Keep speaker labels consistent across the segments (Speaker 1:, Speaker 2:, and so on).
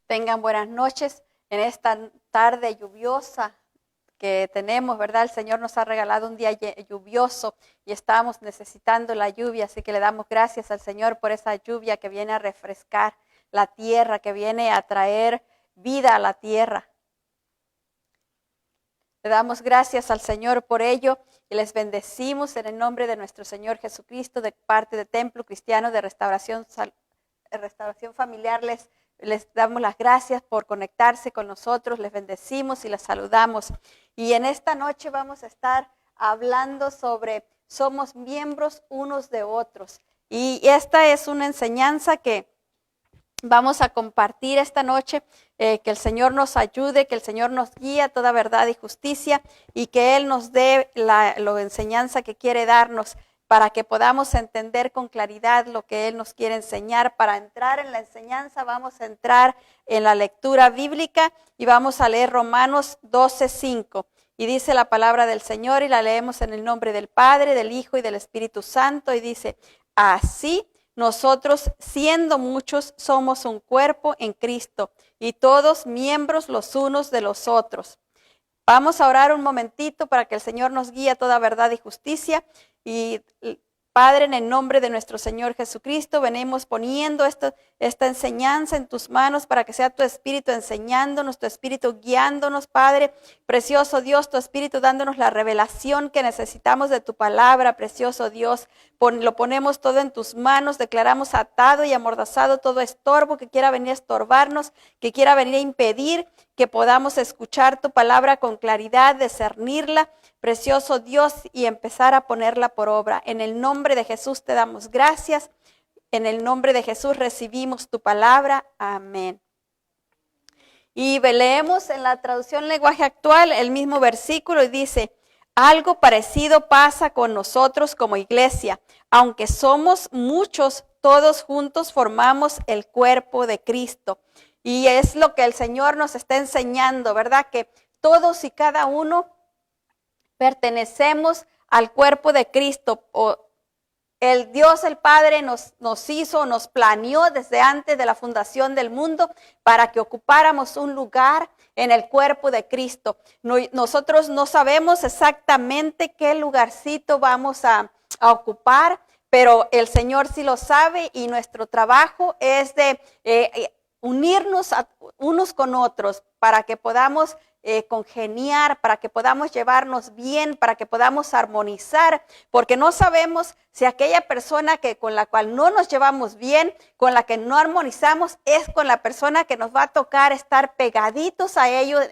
Speaker 1: Tengan buenas noches en esta tarde lluviosa que tenemos, ¿verdad? El Señor nos ha regalado un día lluvioso y estamos necesitando la lluvia, así que le damos gracias al Señor por esa lluvia que viene a refrescar la tierra, que viene a traer vida a la tierra. Le damos gracias al Señor por ello y les bendecimos en el nombre de nuestro Señor Jesucristo, de parte de Templo Cristiano de Restauración Familiar. Les damos las gracias por conectarse con nosotros, les bendecimos y les saludamos. Y en esta noche vamos a estar hablando sobre somos miembros unos de otros. Y esta es una enseñanza que vamos a compartir esta noche, que el Señor nos ayude, que el Señor nos guíe a toda verdad y justicia y que Él nos dé la enseñanza que quiere darnos para que podamos entender con claridad lo que Él nos quiere enseñar. Para entrar en la enseñanza vamos a entrar en la lectura bíblica y vamos a leer Romanos 12:5. Y dice la palabra del Señor y la leemos en el nombre del Padre, del Hijo y del Espíritu Santo. Y dice, así nosotros, siendo muchos, somos un cuerpo en Cristo y todos miembros los unos de los otros. Vamos a orar un momentito para que el Señor nos guíe a toda verdad y justicia. Y Padre, en el nombre de nuestro Señor Jesucristo, venimos poniendo esta enseñanza en tus manos para que sea tu Espíritu enseñándonos, tu Espíritu guiándonos, Padre. Precioso Dios, tu Espíritu dándonos la revelación que necesitamos de tu palabra, precioso Dios. Lo ponemos todo en tus manos, declaramos atado y amordazado todo estorbo que quiera venir a estorbarnos, que quiera venir a impedir que podamos escuchar tu palabra con claridad, discernirla, precioso Dios, y empezar a ponerla por obra. En el nombre de Jesús te damos gracias. En el nombre de Jesús recibimos tu palabra. Amén. Y leemos en la traducción lenguaje actual el mismo versículo y dice, algo parecido pasa con nosotros como iglesia. Aunque somos muchos, todos juntos formamos el cuerpo de Cristo. Y es lo que el Señor nos está enseñando, ¿verdad? Que todos y cada uno pertenecemos al cuerpo de Cristo. El Dios, el Padre, nos hizo, nos planeó desde antes de la fundación del mundo para que ocupáramos un lugar en el cuerpo de Cristo. Nosotros no sabemos exactamente qué lugarcito vamos a ocupar, pero el Señor sí lo sabe y nuestro trabajo es de unirnos unos con otros para que podamos congeniar, para que podamos llevarnos bien, para que podamos armonizar, porque no sabemos si aquella persona con la cual no nos llevamos bien, con la que no armonizamos, es con la persona que nos va a tocar estar pegaditos a ellos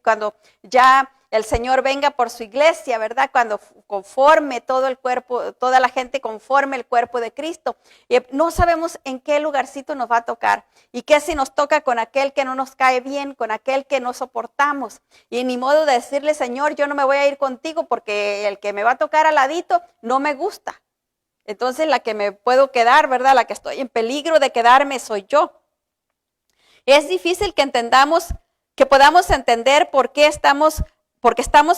Speaker 1: cuando ya el Señor venga por su iglesia, ¿verdad? Cuando conforme todo el cuerpo, toda la gente conforme el cuerpo de Cristo. Y no sabemos en qué lugarcito nos va a tocar. Y qué si nos toca con aquel que no nos cae bien, con aquel que no soportamos. Y ni modo de decirle, Señor, yo no me voy a ir contigo porque el que me va a tocar al ladito no me gusta. Entonces la que me puedo quedar, ¿verdad? La que estoy en peligro de quedarme soy yo. Es difícil que podamos entender porque estamos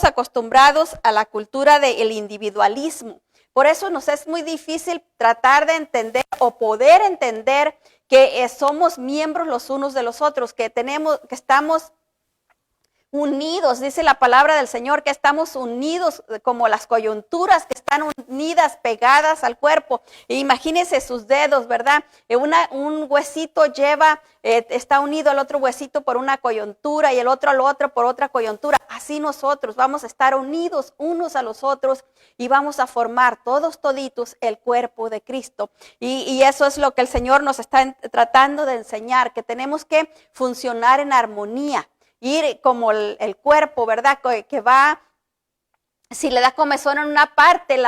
Speaker 1: acostumbrados a la cultura del individualismo. Por eso nos es muy difícil tratar de entender o poder entender que somos miembros los unos de los otros, que estamos unidos, dice la palabra del Señor, que estamos unidos como las coyunturas que están unidas, pegadas al cuerpo. E imagínense sus dedos, ¿verdad? Un huesito está unido al otro huesito por una coyuntura y el otro al otro por otra coyuntura. Así nosotros vamos a estar unidos unos a los otros y vamos a formar todos toditos el cuerpo de Cristo. Y eso es lo que el Señor nos está tratando de enseñar, que tenemos que funcionar en armonía. Ir como el cuerpo, ¿verdad? Que va, si le da comezón en una parte,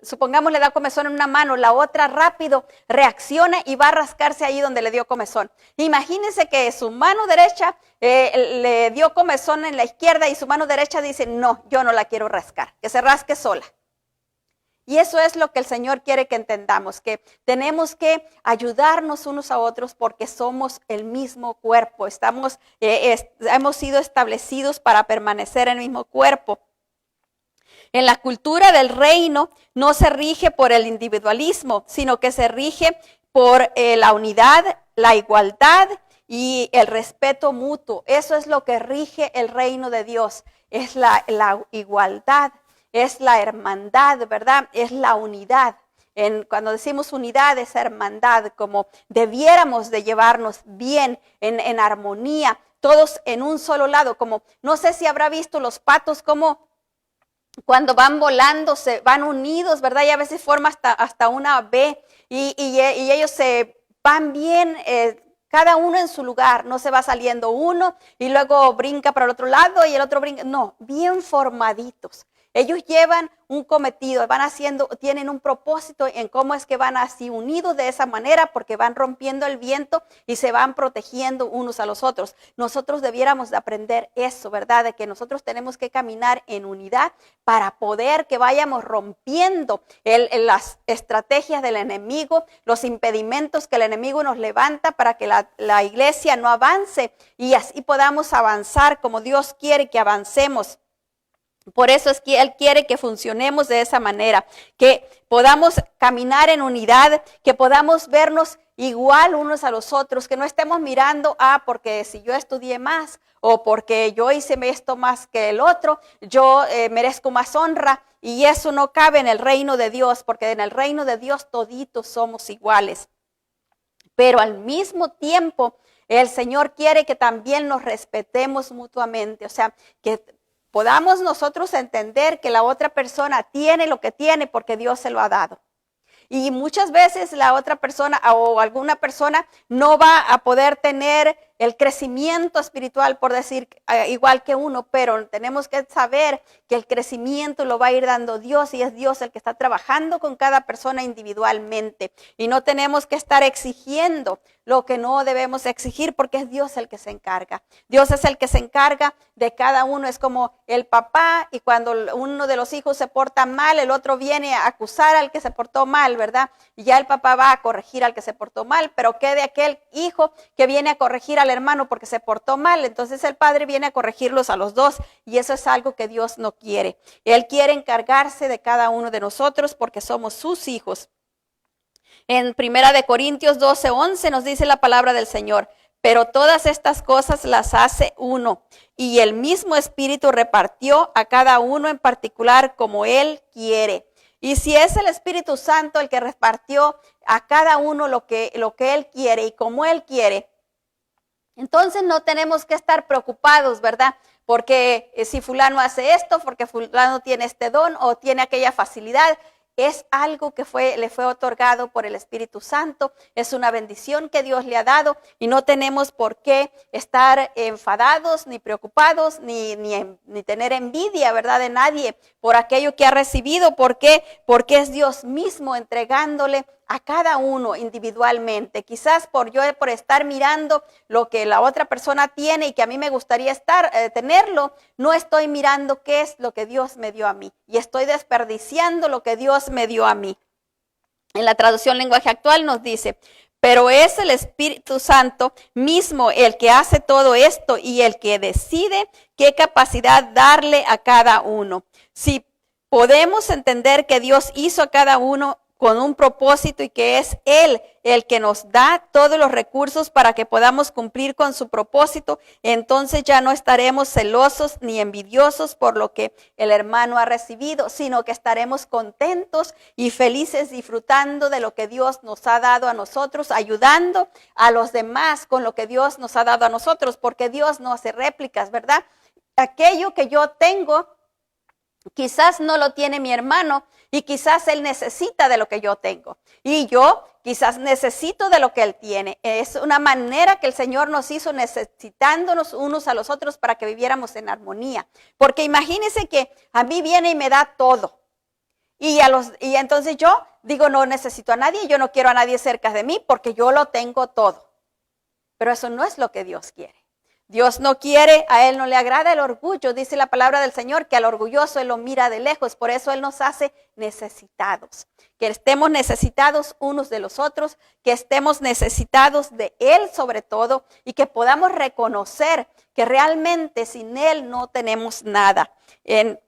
Speaker 1: supongamos le da comezón en una mano, la otra rápido reacciona y va a rascarse ahí donde le dio comezón. Imagínense que su mano derecha le dio comezón en la izquierda y su mano derecha dice, no, yo no la quiero rascar, que se rasque sola. Y eso es lo que el Señor quiere que entendamos, que tenemos que ayudarnos unos a otros porque somos el mismo cuerpo. Hemos sido establecidos para permanecer en el mismo cuerpo. En la cultura del reino no se rige por el individualismo, sino que se rige por la unidad, la igualdad y el respeto mutuo. Eso es lo que rige el reino de Dios. Es la igualdad, es la hermandad, ¿verdad? Es la unidad. Cuando decimos unidad es hermandad, como debiéramos de llevarnos bien, en armonía, todos en un solo lado. Como no sé si habrá visto los patos como cuando van volando se van unidos, ¿verdad? Y a veces forma hasta una V y ellos se van bien, cada uno en su lugar, no se va saliendo uno y luego brinca para el otro lado y el otro brinca, no, bien formaditos. Ellos llevan un cometido, tienen un propósito en cómo es que van así unidos de esa manera, porque van rompiendo el viento y se van protegiendo unos a los otros. Nosotros debiéramos de aprender eso, ¿verdad? De que nosotros tenemos que caminar en unidad para poder que vayamos rompiendo las estrategias del enemigo, los impedimentos que el enemigo nos levanta para que la iglesia no avance y así podamos avanzar como Dios quiere que avancemos. Por eso es que Él quiere que funcionemos de esa manera, que podamos caminar en unidad, que podamos vernos igual unos a los otros, que no estemos mirando, porque si yo estudié más o porque yo hice esto más que el otro, yo merezco más honra, y eso no cabe en el reino de Dios, porque en el reino de Dios toditos somos iguales. Pero al mismo tiempo, el Señor quiere que también nos respetemos mutuamente, o sea, que podamos nosotros entender que la otra persona tiene lo que tiene porque Dios se lo ha dado. Y muchas veces la otra persona o alguna persona no va a poder tener el crecimiento espiritual, por decir, igual que uno, pero tenemos que saber que el crecimiento lo va a ir dando Dios y es Dios el que está trabajando con cada persona individualmente. Y no tenemos que estar exigiendo lo que no debemos exigir porque es Dios el que se encarga. Dios es el que se encarga de cada uno. Es como el papá y cuando uno de los hijos se porta mal, el otro viene a acusar al que se portó mal, ¿verdad? Y ya el papá va a corregir al que se portó mal, pero ¿qué de aquel hijo que viene a corregir al hermano porque se portó mal? Entonces el padre viene a corregirlos a los dos y eso es algo que Dios no quiere. Él quiere encargarse de cada uno de nosotros porque somos sus hijos. En 1 Corintios 12:11 nos dice la palabra del Señor: pero todas estas cosas las hace uno, y el mismo Espíritu repartió a cada uno en particular como Él quiere. Y si es el Espíritu Santo el que repartió a cada uno lo que Él quiere y como Él quiere, entonces no tenemos que estar preocupados, ¿verdad? Porque si fulano hace esto, porque fulano tiene este don o tiene aquella facilidad. Es algo que le fue otorgado por el Espíritu Santo, es una bendición que Dios le ha dado y no tenemos por qué estar enfadados, ni preocupados, ni tener envidia, ¿verdad? De nadie por aquello que ha recibido. ¿Por qué? Porque es Dios mismo entregándole a cada uno individualmente. Quizás por estar mirando lo que la otra persona tiene y que a mí me gustaría tenerlo, no estoy mirando qué es lo que Dios me dio a mí y estoy desperdiciando lo que Dios me dio a mí. En la traducción lenguaje actual nos dice: pero es el Espíritu Santo mismo el que hace todo esto y el que decide qué capacidad darle a cada uno. Si podemos entender que Dios hizo a cada uno con un propósito y que es Él el que nos da todos los recursos para que podamos cumplir con su propósito, entonces ya no estaremos celosos ni envidiosos por lo que el hermano ha recibido, sino que estaremos contentos y felices disfrutando de lo que Dios nos ha dado a nosotros, ayudando a los demás con lo que Dios nos ha dado a nosotros, porque Dios no hace réplicas, ¿verdad? Aquello que yo tengo, quizás no lo tiene mi hermano y quizás él necesita de lo que yo tengo. Y yo quizás necesito de lo que él tiene. Es una manera que el Señor nos hizo necesitándonos unos a los otros para que viviéramos en armonía. Porque imagínense que a mí viene y me da todo. Y entonces yo digo, no necesito a nadie, yo no quiero a nadie cerca de mí porque yo lo tengo todo. Pero eso no es lo que Dios quiere. Dios no quiere, a Él no le agrada el orgullo. Dice la palabra del Señor que al orgulloso Él lo mira de lejos. Por eso Él nos hace necesitados. Que estemos necesitados unos de los otros, que estemos necesitados de Él sobre todo y que podamos reconocer que realmente sin Él no tenemos nada. En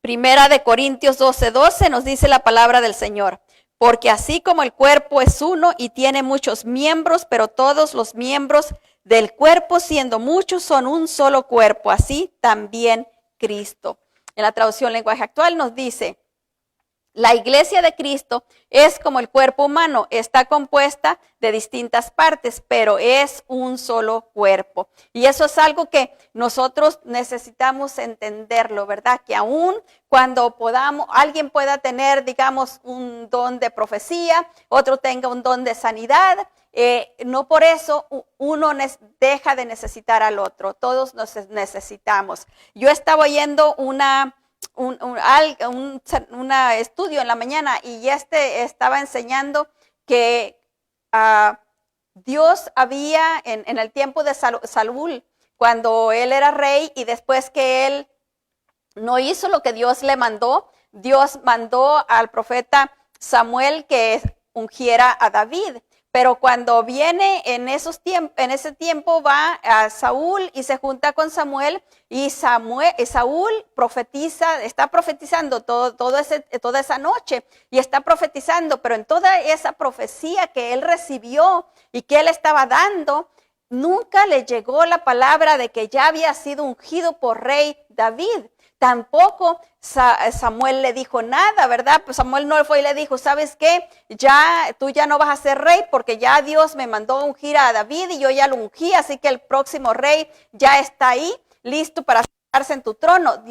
Speaker 1: 1 Corintios 12:12 nos dice la palabra del Señor: Porque así como el cuerpo es uno y tiene muchos miembros, pero todos los miembros del cuerpo, siendo muchos, son un solo cuerpo, así también Cristo. En la traducción lenguaje actual nos dice: la iglesia de Cristo es como el cuerpo humano, está compuesta de distintas partes, pero es un solo cuerpo. Y eso es algo que nosotros necesitamos entenderlo, ¿verdad? Que aún cuando alguien pueda tener, digamos, un don de profecía, otro tenga un don de sanidad, no por eso uno deja de necesitar al otro, todos nos necesitamos. Yo estaba oyendo un estudio en la mañana y estaba enseñando que Dios había en el tiempo de Saúl, cuando él era rey y después que él no hizo lo que Dios le mandó, Dios mandó al profeta Samuel que ungiera a David. Pero cuando viene en ese tiempo va a Saúl y se junta con Samuel y Saúl está profetizando toda esa noche y está profetizando, pero en toda esa profecía que él recibió y que él estaba dando, nunca le llegó la palabra de que ya había sido ungido por rey David. Tampoco Samuel le dijo nada, ¿verdad? Pues Samuel no fue y le dijo: ¿sabes qué? Tú ya no vas a ser rey porque ya Dios me mandó a ungir a David y yo ya lo ungí, así que el próximo rey ya está ahí, listo para sentarse en tu trono.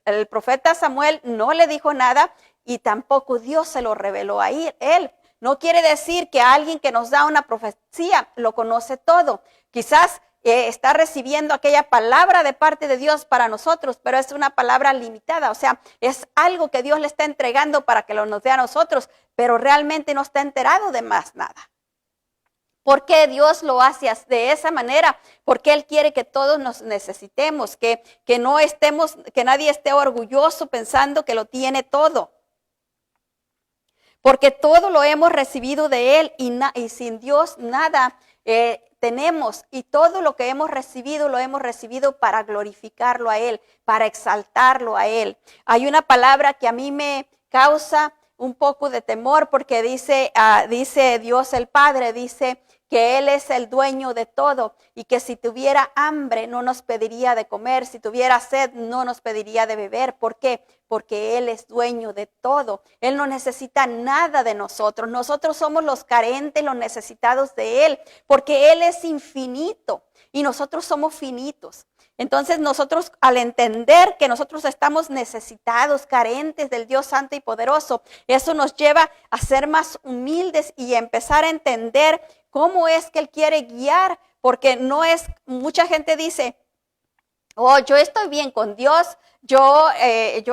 Speaker 1: El profeta Samuel no le dijo nada y tampoco Dios se lo reveló a él. No quiere decir que alguien que nos da una profecía lo conoce todo. Quizás está recibiendo aquella palabra de parte de Dios para nosotros, pero es una palabra limitada, o sea, es algo que Dios le está entregando para que nos dé a nosotros, pero realmente no está enterado de más nada. ¿Por qué Dios lo hace de esa manera? Porque Él quiere que todos nos necesitemos, que nadie esté orgulloso pensando que lo tiene todo. Porque todo lo hemos recibido de Él y sin Dios nada tenemos, y todo lo que hemos recibido lo hemos recibido para glorificarlo a Él, para exaltarlo a Él. Hay una palabra que a mí me causa un poco de temor porque dice Dios el Padre, dice que Él es el dueño de todo y que si tuviera hambre no nos pediría de comer, si tuviera sed no nos pediría de beber. ¿Por qué? Porque Él es dueño de todo. Él no necesita nada de nosotros. Nosotros somos los carentes, los necesitados de Él, porque Él es infinito y nosotros somos finitos. Entonces nosotros, al entender que nosotros estamos necesitados, carentes del Dios Santo y Poderoso, eso nos lleva a ser más humildes y empezar a entender cómo es que Él quiere guiar, porque mucha gente dice: oh, yo estoy bien con Dios, yo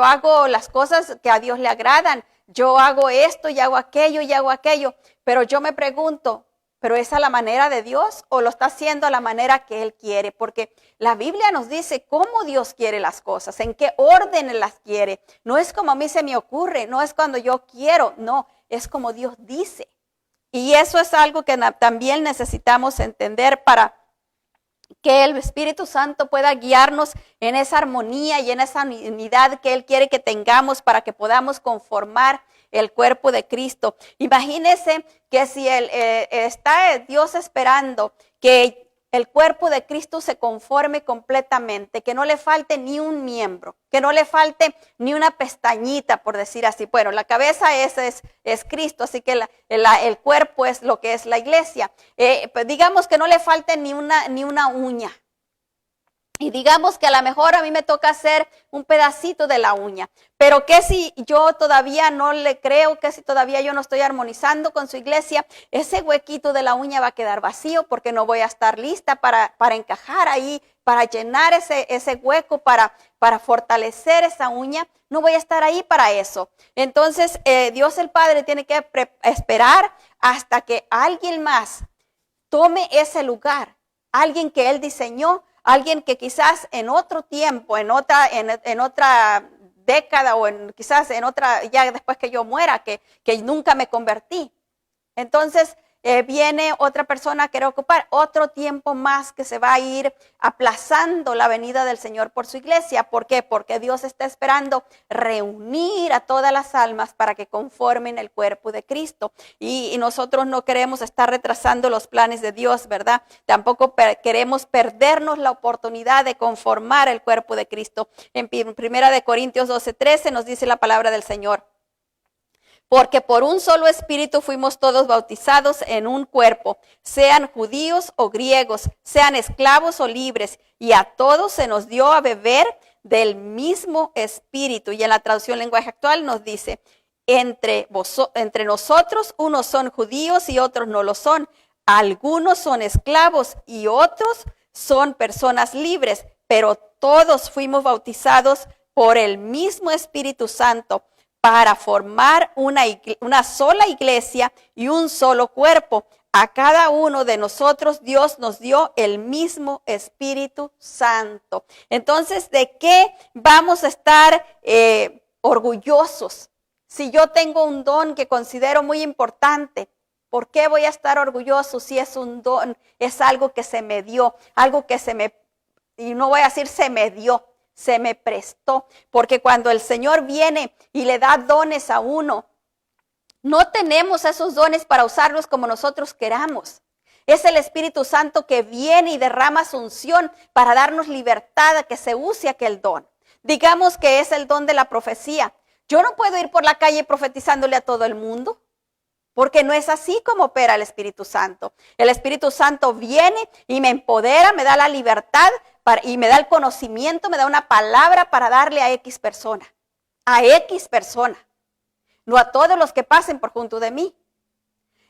Speaker 1: hago las cosas que a Dios le agradan, yo hago esto y hago aquello, pero yo me pregunto, ¿pero es a la manera de Dios o lo está haciendo a la manera que Él quiere? Porque la Biblia nos dice cómo Dios quiere las cosas, en qué orden las quiere. No es como a mí se me ocurre, no es cuando yo quiero, no, es como Dios dice. Y eso es algo que también necesitamos entender para que el Espíritu Santo pueda guiarnos en esa armonía y en esa unidad que Él quiere que tengamos para que podamos conformar el cuerpo de Cristo. Imagínense que si está Dios esperando que el cuerpo de Cristo se conforme completamente, que no le falte ni un miembro, que no le falte ni una pestañita, por decir así. Bueno, la cabeza es Cristo, así que el cuerpo es lo que es la iglesia. Pues digamos que no le falte ni una uña. Y digamos que a lo mejor a mí me toca hacer un pedacito de la uña, pero que si yo todavía no le creo, que si todavía yo no estoy armonizando con su iglesia, ese huequito de la uña va a quedar vacío porque no voy a estar lista para encajar ahí, para llenar ese hueco, para fortalecer esa uña. No voy a estar ahí para eso. Entonces Dios el Padre tiene que esperar hasta que alguien más tome ese lugar, alguien que Él diseñó, alguien que quizás en otro tiempo, en otra década o quizás en otra, ya después que yo muera, que nunca me convertí. Entonces, viene otra persona a querer ocupar otro tiempo más que se va a ir aplazando la venida del Señor por su iglesia. ¿Por qué? Porque Dios está esperando reunir a todas las almas para que conformen el cuerpo de Cristo. Y nosotros no queremos estar retrasando los planes de Dios, ¿verdad? Tampoco queremos perdernos la oportunidad de conformar el cuerpo de Cristo. En 1 Corintios 12:13 nos dice la palabra del Señor. Porque por un solo espíritu fuimos todos bautizados en un cuerpo, sean judíos o griegos, sean esclavos o libres, y a todos se nos dio a beber del mismo espíritu. Y en la traducción lenguaje actual nos dice, entre nosotros unos son judíos y otros no lo son, algunos son esclavos y otros son personas libres, pero todos fuimos bautizados por el mismo Espíritu Santo, para formar una sola iglesia y un solo cuerpo. A cada uno de nosotros Dios nos dio el mismo Espíritu Santo. Entonces, ¿de qué vamos a estar orgullosos? Si yo tengo un don que considero muy importante, ¿por qué voy a estar orgulloso si es un don? Es algo que se me dio, algo que y no voy a decir se me dio, se me prestó, porque cuando el Señor viene y le da dones a uno, no tenemos esos dones para usarlos como nosotros queramos. Es el Espíritu Santo que viene y derrama su unción para darnos libertad a que se use aquel don. Digamos que es el don de la profecía. Yo no puedo ir por la calle profetizándole a todo el mundo, porque no es así como opera el Espíritu Santo. El Espíritu Santo viene y me empodera, me da la libertad y me da el conocimiento, me da una palabra para darle a X persona. A X persona. No a todos los que pasen por junto de mí.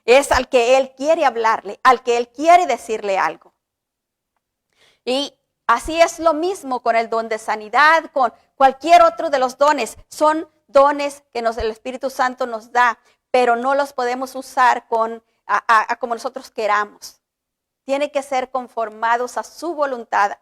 Speaker 1: Es al que Él quiere hablarle, al que Él quiere decirle algo. Y así es lo mismo con el don de sanidad, con cualquier otro de los dones. Son dones que el Espíritu Santo nos da, pero no los podemos usar como nosotros queramos. Tiene que ser conformados a su voluntad,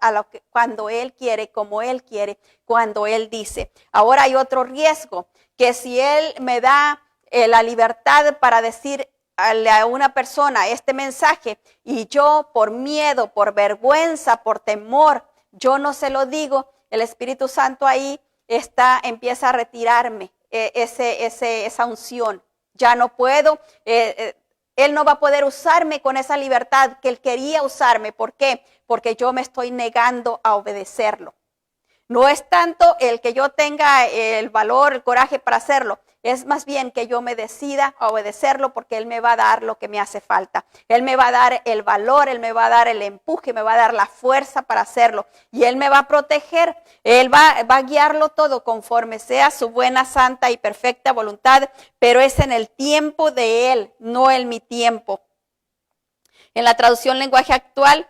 Speaker 1: cuando Él quiere, como Él quiere, cuando Él dice. Ahora hay otro riesgo, que si Él me da la libertad para decir a una persona este mensaje y yo por miedo, por vergüenza, por temor, yo no se lo digo, el Espíritu Santo ahí empieza a retirarme esa unción. Ya no puedo, Él no va a poder usarme con esa libertad que Él quería usarme. ¿Por qué? Porque yo me estoy negando a obedecerlo. No es tanto el que yo tenga el valor, el coraje para hacerlo. Es más bien que yo me decida a obedecerlo, porque Él me va a dar lo que me hace falta. Él me va a dar el valor, Él me va a dar el empuje, me va a dar la fuerza para hacerlo. Y Él me va a proteger. Él va a guiarlo todo conforme sea su buena, santa y perfecta voluntad. Pero es en el tiempo de Él, no en mi tiempo. En la traducción lenguaje actual,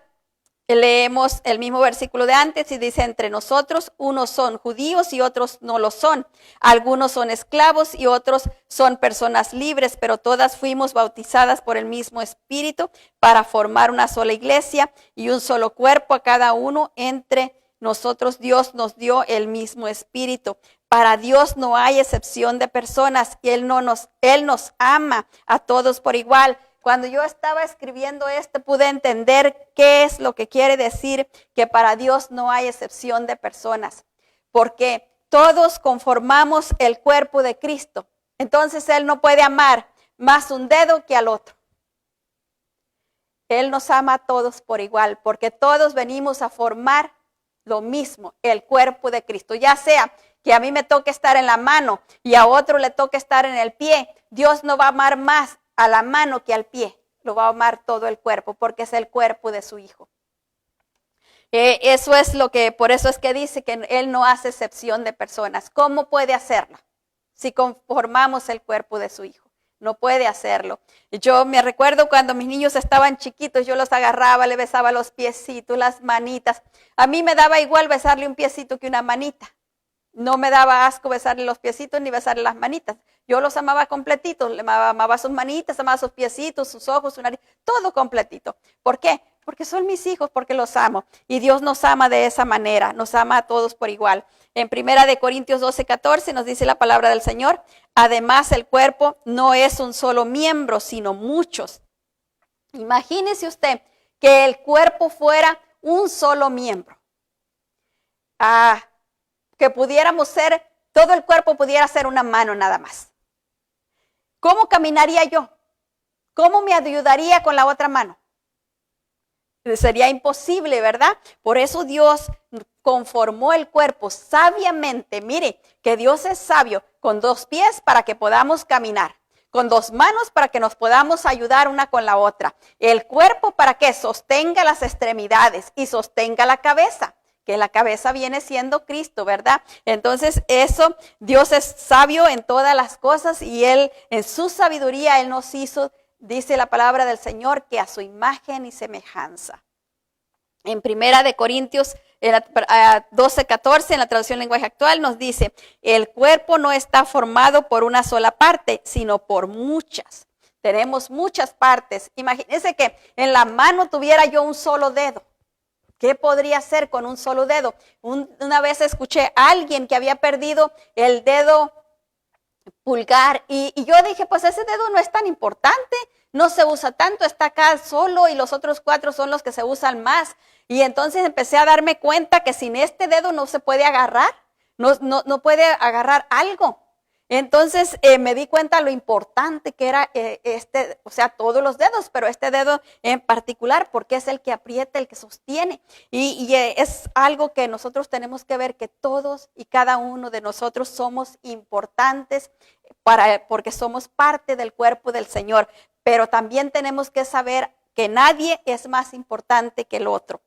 Speaker 1: leemos el mismo versículo de antes y dice, entre nosotros unos son judíos y otros no lo son. Algunos son esclavos y otros son personas libres, pero todas fuimos bautizadas por el mismo Espíritu para formar una sola iglesia y un solo cuerpo. A cada uno entre nosotros Dios nos dio el mismo Espíritu. Para Dios no hay excepción de personas y Él nos ama a todos por igual. Cuando yo estaba escribiendo pude entender qué es lo que quiere decir que para Dios no hay excepción de personas. Porque todos conformamos el cuerpo de Cristo. Entonces Él no puede amar más un dedo que al otro. Él nos ama a todos por igual, porque todos venimos a formar lo mismo, el cuerpo de Cristo. Ya sea que a mí me toque estar en la mano y a otro le toque estar en el pie, Dios no va a amar más a la mano que al pie, lo va a amar todo el cuerpo, porque es el cuerpo de su Hijo. Por eso es que dice que Él no hace excepción de personas. ¿Cómo puede hacerlo? Si conformamos el cuerpo de su Hijo. No puede hacerlo. Yo me recuerdo cuando mis niños estaban chiquitos, yo los agarraba, le besaba los piecitos, las manitas. A mí me daba igual besarle un piecito que una manita. No me daba asco besarle los piecitos ni besarle las manitas. Yo los amaba completitos, le amaba sus manitas, amaba sus piecitos, sus ojos, su nariz, todo completito. ¿Por qué? Porque son mis hijos, porque los amo. Y Dios nos ama de esa manera, nos ama a todos por igual. En 1 Corintios 12:14 nos dice la palabra del Señor, además el cuerpo no es un solo miembro, sino muchos. Imagínese usted que el cuerpo fuera un solo miembro. Que pudiéramos ser, todo el cuerpo pudiera ser una mano nada más. ¿Cómo caminaría yo? ¿Cómo me ayudaría con la otra mano? Sería imposible, ¿verdad? Por eso Dios conformó el cuerpo sabiamente. Mire, que Dios es sabio, con 2 pies para que podamos caminar, con 2 manos para que nos podamos ayudar una con la otra. El cuerpo para que sostenga las extremidades y sostenga la cabeza, que la cabeza viene siendo Cristo, ¿verdad? Entonces eso, Dios es sabio en todas las cosas y Él, en su sabiduría, Él nos hizo, dice la palabra del Señor, que a su imagen y semejanza. En 1 de Corintios 12:14, en la traducción lenguaje actual, nos dice, el cuerpo no está formado por una sola parte, sino por muchas. Tenemos muchas partes. Imagínense que en la mano tuviera yo un solo dedo. ¿Qué podría hacer con un solo dedo? Una vez escuché a alguien que había perdido el dedo pulgar y yo dije, pues ese dedo no es tan importante, no se usa tanto, está acá solo y los otros 4 son los que se usan más. Y entonces empecé a darme cuenta que sin este dedo no se puede agarrar, no puede agarrar algo. Entonces me di cuenta lo importante que era o sea, todos los dedos, pero este dedo en particular, porque es el que aprieta, el que sostiene. Y es algo que nosotros tenemos que ver, que todos y cada uno de nosotros somos importantes porque somos parte del cuerpo del Señor. Pero también tenemos que saber que nadie es más importante que el otro.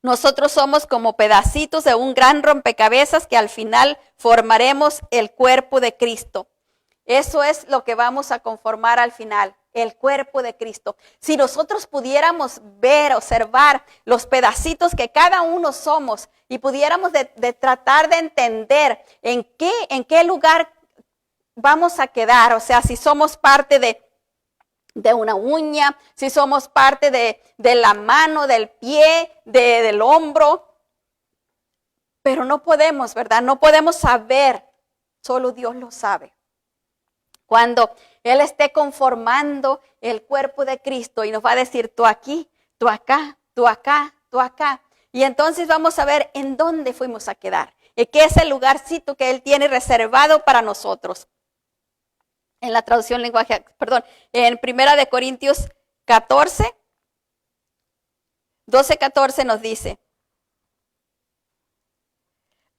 Speaker 1: Nosotros somos como pedacitos de un gran rompecabezas que al final formaremos el cuerpo de Cristo. Eso es lo que vamos a conformar al final, el cuerpo de Cristo. Si nosotros pudiéramos ver, observar los pedacitos que cada uno somos y pudiéramos de tratar de entender en qué lugar vamos a quedar, o sea, si somos parte de una uña, si somos parte de la mano, del pie, del hombro. Pero no podemos, ¿verdad? No podemos saber, solo Dios lo sabe. Cuando Él esté conformando el cuerpo de Cristo y nos va a decir, tú aquí, tú acá, tú acá, tú acá. Y entonces vamos a ver en dónde fuimos a quedar, qué es el lugarcito que Él tiene reservado para nosotros. En la traducción lenguaje, en 1 de Corintios 12:14 nos dice,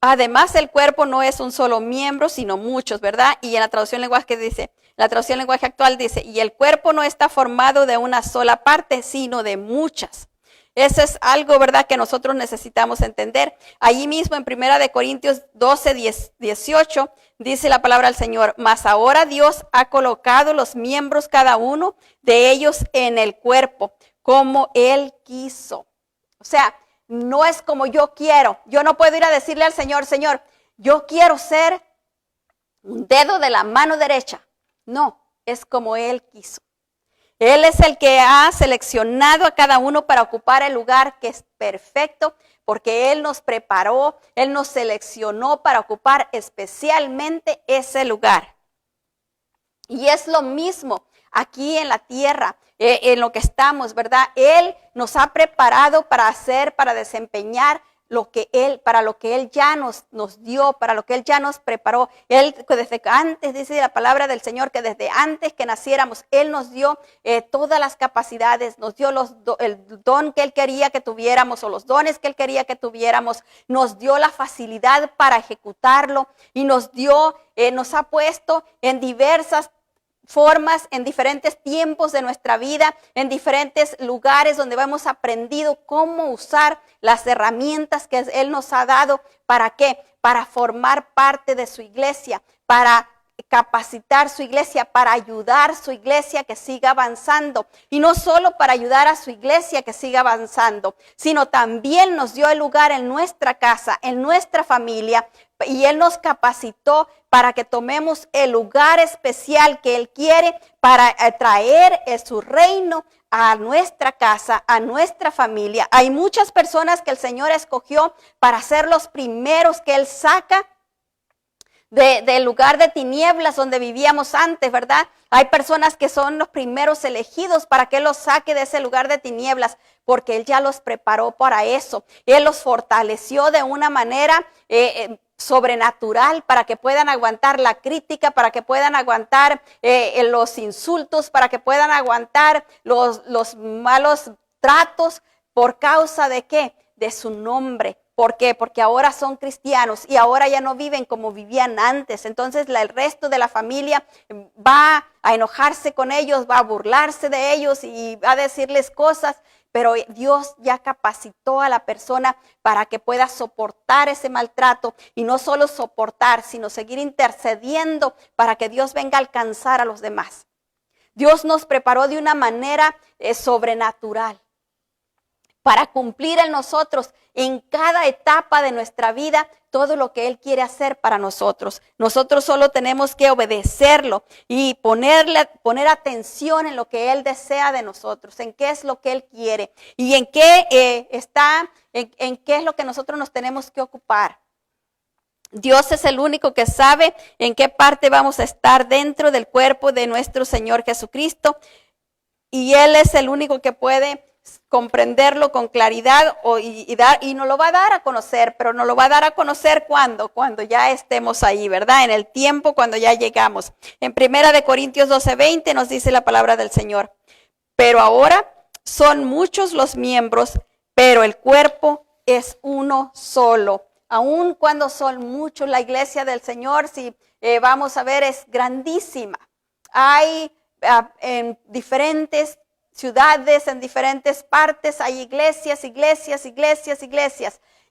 Speaker 1: además el cuerpo no es un solo miembro, sino muchos, ¿verdad? Y en la traducción lenguaje actual dice, y el cuerpo no está formado de una sola parte, sino de muchas. Eso es algo, ¿verdad?, que nosotros necesitamos entender. Allí mismo en 1 de Corintios 12:18 dice la palabra del Señor, mas ahora Dios ha colocado los miembros cada uno de ellos en el cuerpo, como Él quiso. O sea, no es como yo quiero. Yo no puedo ir a decirle al Señor, Señor, yo quiero ser un dedo de la mano derecha. No, es como Él quiso. Él es el que ha seleccionado a cada uno para ocupar el lugar que es perfecto, porque Él nos preparó, Él nos seleccionó para ocupar especialmente ese lugar. Y es lo mismo aquí en la tierra, en lo que estamos, ¿verdad? Él nos ha preparado para hacer, para desempeñar para lo que Él ya nos dio, para lo que Él ya nos preparó. Él desde antes, dice la palabra del Señor, que desde antes que naciéramos, Él nos dio todas las capacidades, nos dio el don que Él quería que tuviéramos o los dones que Él quería que tuviéramos, nos dio la facilidad para ejecutarlo y nos ha puesto en diversas formas, en diferentes tiempos de nuestra vida, en diferentes lugares donde hemos aprendido cómo usar las herramientas que Él nos ha dado. ¿Para qué? Para formar parte de su iglesia, para capacitar su iglesia, para ayudar a su iglesia que siga avanzando. Y no solo para ayudar a su iglesia que siga avanzando, sino también nos dio el lugar en nuestra casa, en nuestra familia, y Él nos capacitó para que tomemos el lugar especial que Él quiere para traer su reino a nuestra casa, a nuestra familia. Hay muchas personas que el Señor escogió para ser los primeros que Él saca del lugar de tinieblas donde vivíamos antes, ¿verdad? Hay personas que son los primeros elegidos para que Él los saque de ese lugar de tinieblas, porque Él ya los preparó para eso. Él los fortaleció de una manera sobrenatural para que puedan aguantar la crítica, para que puedan aguantar los insultos, para que puedan aguantar los malos tratos. ¿Por causa de qué? De su nombre. ¿Por qué? Porque ahora son cristianos y ahora ya no viven como vivían antes. Entonces el resto de la familia va a enojarse con ellos, va a burlarse de ellos y va a decirles cosas. Pero Dios ya capacitó a la persona para que pueda soportar ese maltrato y no solo soportar, sino seguir intercediendo para que Dios venga a alcanzar a los demás. Dios nos preparó de una manera sobrenatural para cumplir en nosotros en cada etapa de nuestra vida todo lo que Él quiere hacer para nosotros. Nosotros solo tenemos que obedecerlo y poner atención en lo que Él desea de nosotros, en qué es lo que Él quiere y en qué en qué es lo que nosotros nos tenemos que ocupar. Dios es el único que sabe en qué parte vamos a estar dentro del cuerpo de nuestro Señor Jesucristo, y Él es el único que puede comprenderlo con claridad y nos lo va a dar a conocer, pero nos lo va a dar a conocer cuando ya estemos ahí, ¿verdad? En el tiempo, cuando ya llegamos. En 1 Corintios 12:20 nos dice la palabra del Señor: pero ahora son muchos los miembros, pero el cuerpo es uno solo. Aun cuando son muchos, la iglesia del Señor, si vamos a ver, es grandísima. Hay en diferentes ciudades, en diferentes partes, hay iglesias.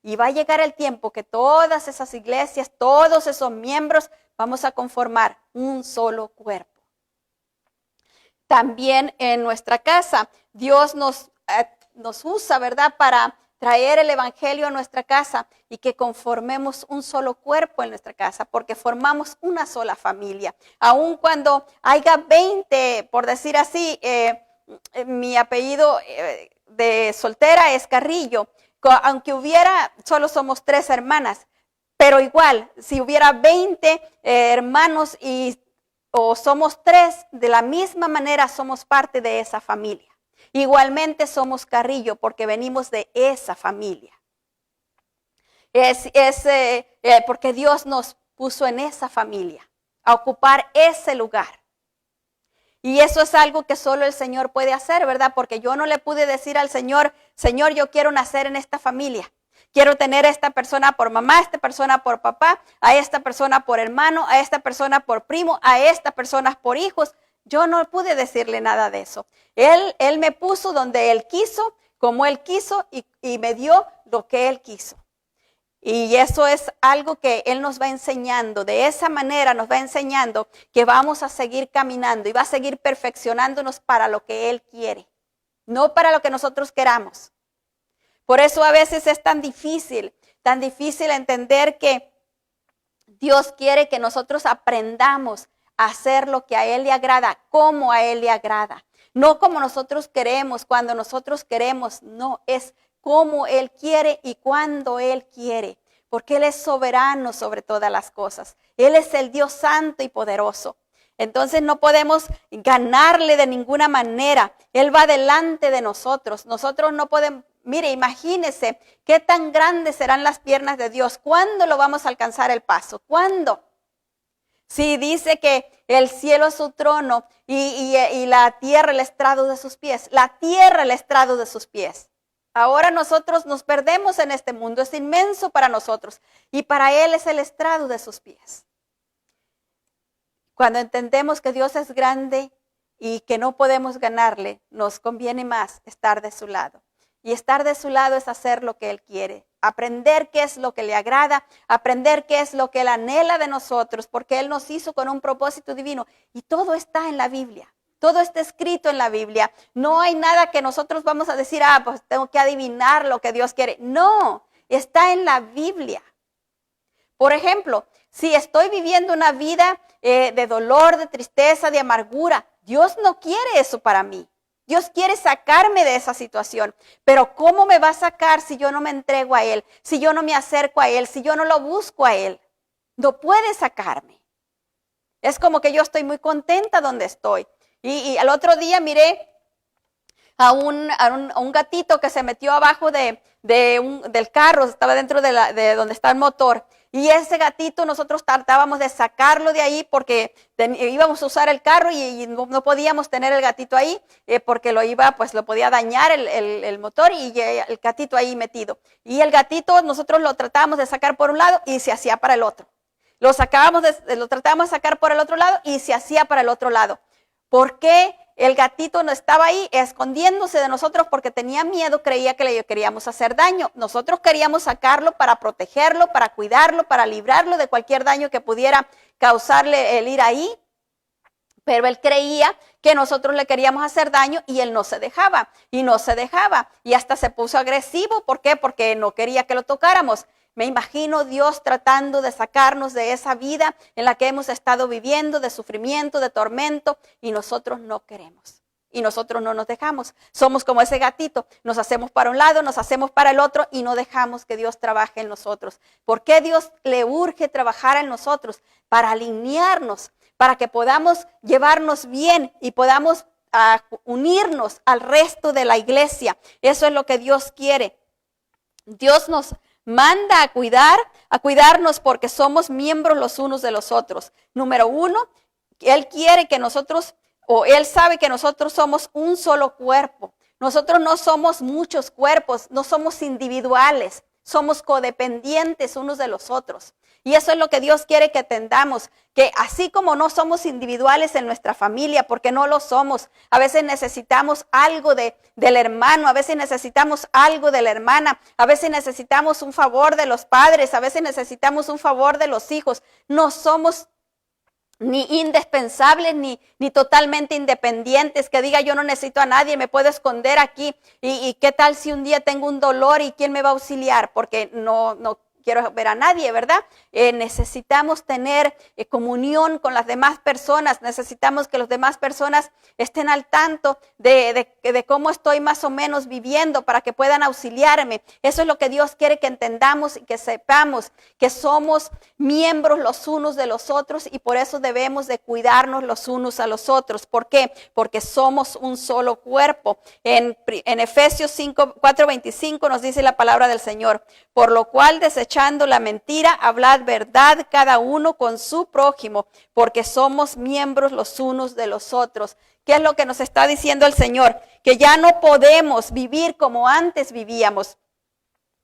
Speaker 1: Y va a llegar el tiempo que todas esas iglesias, todos esos miembros, vamos a conformar un solo cuerpo. También en nuestra casa, Dios nos usa, ¿verdad?, para traer el evangelio a nuestra casa y que conformemos un solo cuerpo en nuestra casa, porque formamos una sola familia. Aun cuando haya 20, por decir así, mi apellido de soltera es Carrillo, aunque solo somos 3 hermanas, pero igual, si hubiera 20 hermanos o somos 3, de la misma manera somos parte de esa familia. Igualmente somos Carrillo porque venimos de esa familia. Porque Dios nos puso en esa familia, a ocupar ese lugar. Y eso es algo que solo el Señor puede hacer, ¿verdad? Porque yo no le pude decir al Señor: Señor, yo quiero nacer en esta familia. Quiero tener a esta persona por mamá, a esta persona por papá, a esta persona por hermano, a esta persona por primo, a esta persona por hijos. Yo no pude decirle nada de eso. Él me puso donde Él quiso, como Él quiso, y me dio lo que Él quiso. Y eso es algo que Él nos va enseñando. De esa manera nos va enseñando que vamos a seguir caminando y va a seguir perfeccionándonos para lo que Él quiere, no para lo que nosotros queramos. Por eso a veces es tan difícil entender que Dios quiere que nosotros aprendamos a hacer lo que a Él le agrada, como a Él le agrada. No como nosotros queremos, cuando nosotros queremos, no, es como Él quiere y cuando Él quiere, porque Él es soberano sobre todas las cosas. Él es el Dios santo y poderoso. Entonces no podemos ganarle de ninguna manera. Él va delante de nosotros. Nosotros no podemos, mire, imagínese qué tan grandes serán las piernas de Dios. ¿Cuándo lo vamos a alcanzar el paso? ¿Cuándo? Si dice que el cielo es su trono y la tierra el estrado de sus pies. La tierra el estrado de sus pies. Ahora nosotros nos perdemos en este mundo. Es inmenso para nosotros. Y para Él es el estrado de sus pies. Cuando entendemos que Dios es grande y que no podemos ganarle, nos conviene más estar de su lado. Y estar de su lado es hacer lo que Él quiere. Aprender qué es lo que le agrada, aprender qué es lo que Él anhela de nosotros, porque Él nos hizo con un propósito divino. Y todo está en la Biblia, todo está escrito en la Biblia. No hay nada que nosotros vamos a decir, pues tengo que adivinar lo que Dios quiere. No, está en la Biblia. Por ejemplo, si estoy viviendo una vida de dolor, de tristeza, de amargura, Dios no quiere eso para mí. Dios quiere sacarme de esa situación, pero ¿cómo me va a sacar si yo no me entrego a Él? Si yo no me acerco a Él, si yo no lo busco a Él. no puede sacarme. Es como que yo estoy muy contenta donde estoy. Y al otro día miré a un gatito que se metió abajo del carro, estaba dentro de donde está el motor. Y ese gatito nosotros tratábamos de sacarlo de ahí porque íbamos a usar el carro y no podíamos tener el gatito ahí porque lo podía dañar el motor y el gatito ahí metido. Y el gatito nosotros lo tratábamos de sacar por un lado y se hacía para el otro. Lo tratábamos de sacar por el otro lado y se hacía para el otro lado. ¿Por qué? El gatito no estaba ahí escondiéndose de nosotros porque tenía miedo, creía que le queríamos hacer daño. Nosotros queríamos sacarlo para protegerlo, para cuidarlo, para librarlo de cualquier daño que pudiera causarle el ir ahí. Pero él creía que nosotros le queríamos hacer daño y él no se dejaba. Y hasta se puso agresivo. ¿Por qué? Porque no quería que lo tocáramos. Me imagino Dios tratando de sacarnos de esa vida en la que hemos estado viviendo, de sufrimiento, de tormento, y nosotros no queremos. Y nosotros no nos dejamos. Somos como ese gatito, nos hacemos para un lado, nos hacemos para el otro y no dejamos que Dios trabaje en nosotros. ¿Por qué Dios le urge trabajar en nosotros? Para alinearnos, para que podamos llevarnos bien y podamos unirnos al resto de la iglesia. Eso es lo que Dios quiere. Dios nos manda a cuidarnos porque somos miembros los unos de los otros. Número uno, Él quiere que nosotros, o Él sabe que nosotros somos un solo cuerpo. Nosotros no somos muchos cuerpos, no somos individuales, somos codependientes unos de los otros. Y eso es lo que Dios quiere que entendamos, que así como no somos individuales en nuestra familia, porque no lo somos, a veces necesitamos algo del hermano, a veces necesitamos algo de la hermana, a veces necesitamos un favor de los padres, a veces necesitamos un favor de los hijos. No somos ni indispensables, ni totalmente independientes, que diga yo no necesito a nadie, me puedo esconder aquí. Y qué tal si un día tengo un dolor y quién me va a auxiliar, porque no quiero ver a nadie, ¿verdad? Necesitamos tener comunión con las demás personas, necesitamos que las demás personas estén al tanto de cómo estoy más o menos viviendo para que puedan auxiliarme. Eso es lo que Dios quiere que entendamos y que sepamos, que somos miembros los unos de los otros y por eso debemos de cuidarnos los unos a los otros. ¿Por qué? Porque somos un solo cuerpo. En Efesios 4:25 nos dice la palabra del Señor, por lo cual desechando la mentira, hablad verdad cada uno con su prójimo, porque somos miembros los unos de los otros. ¿Qué es lo que nos está diciendo el Señor? Que ya no podemos vivir como antes vivíamos.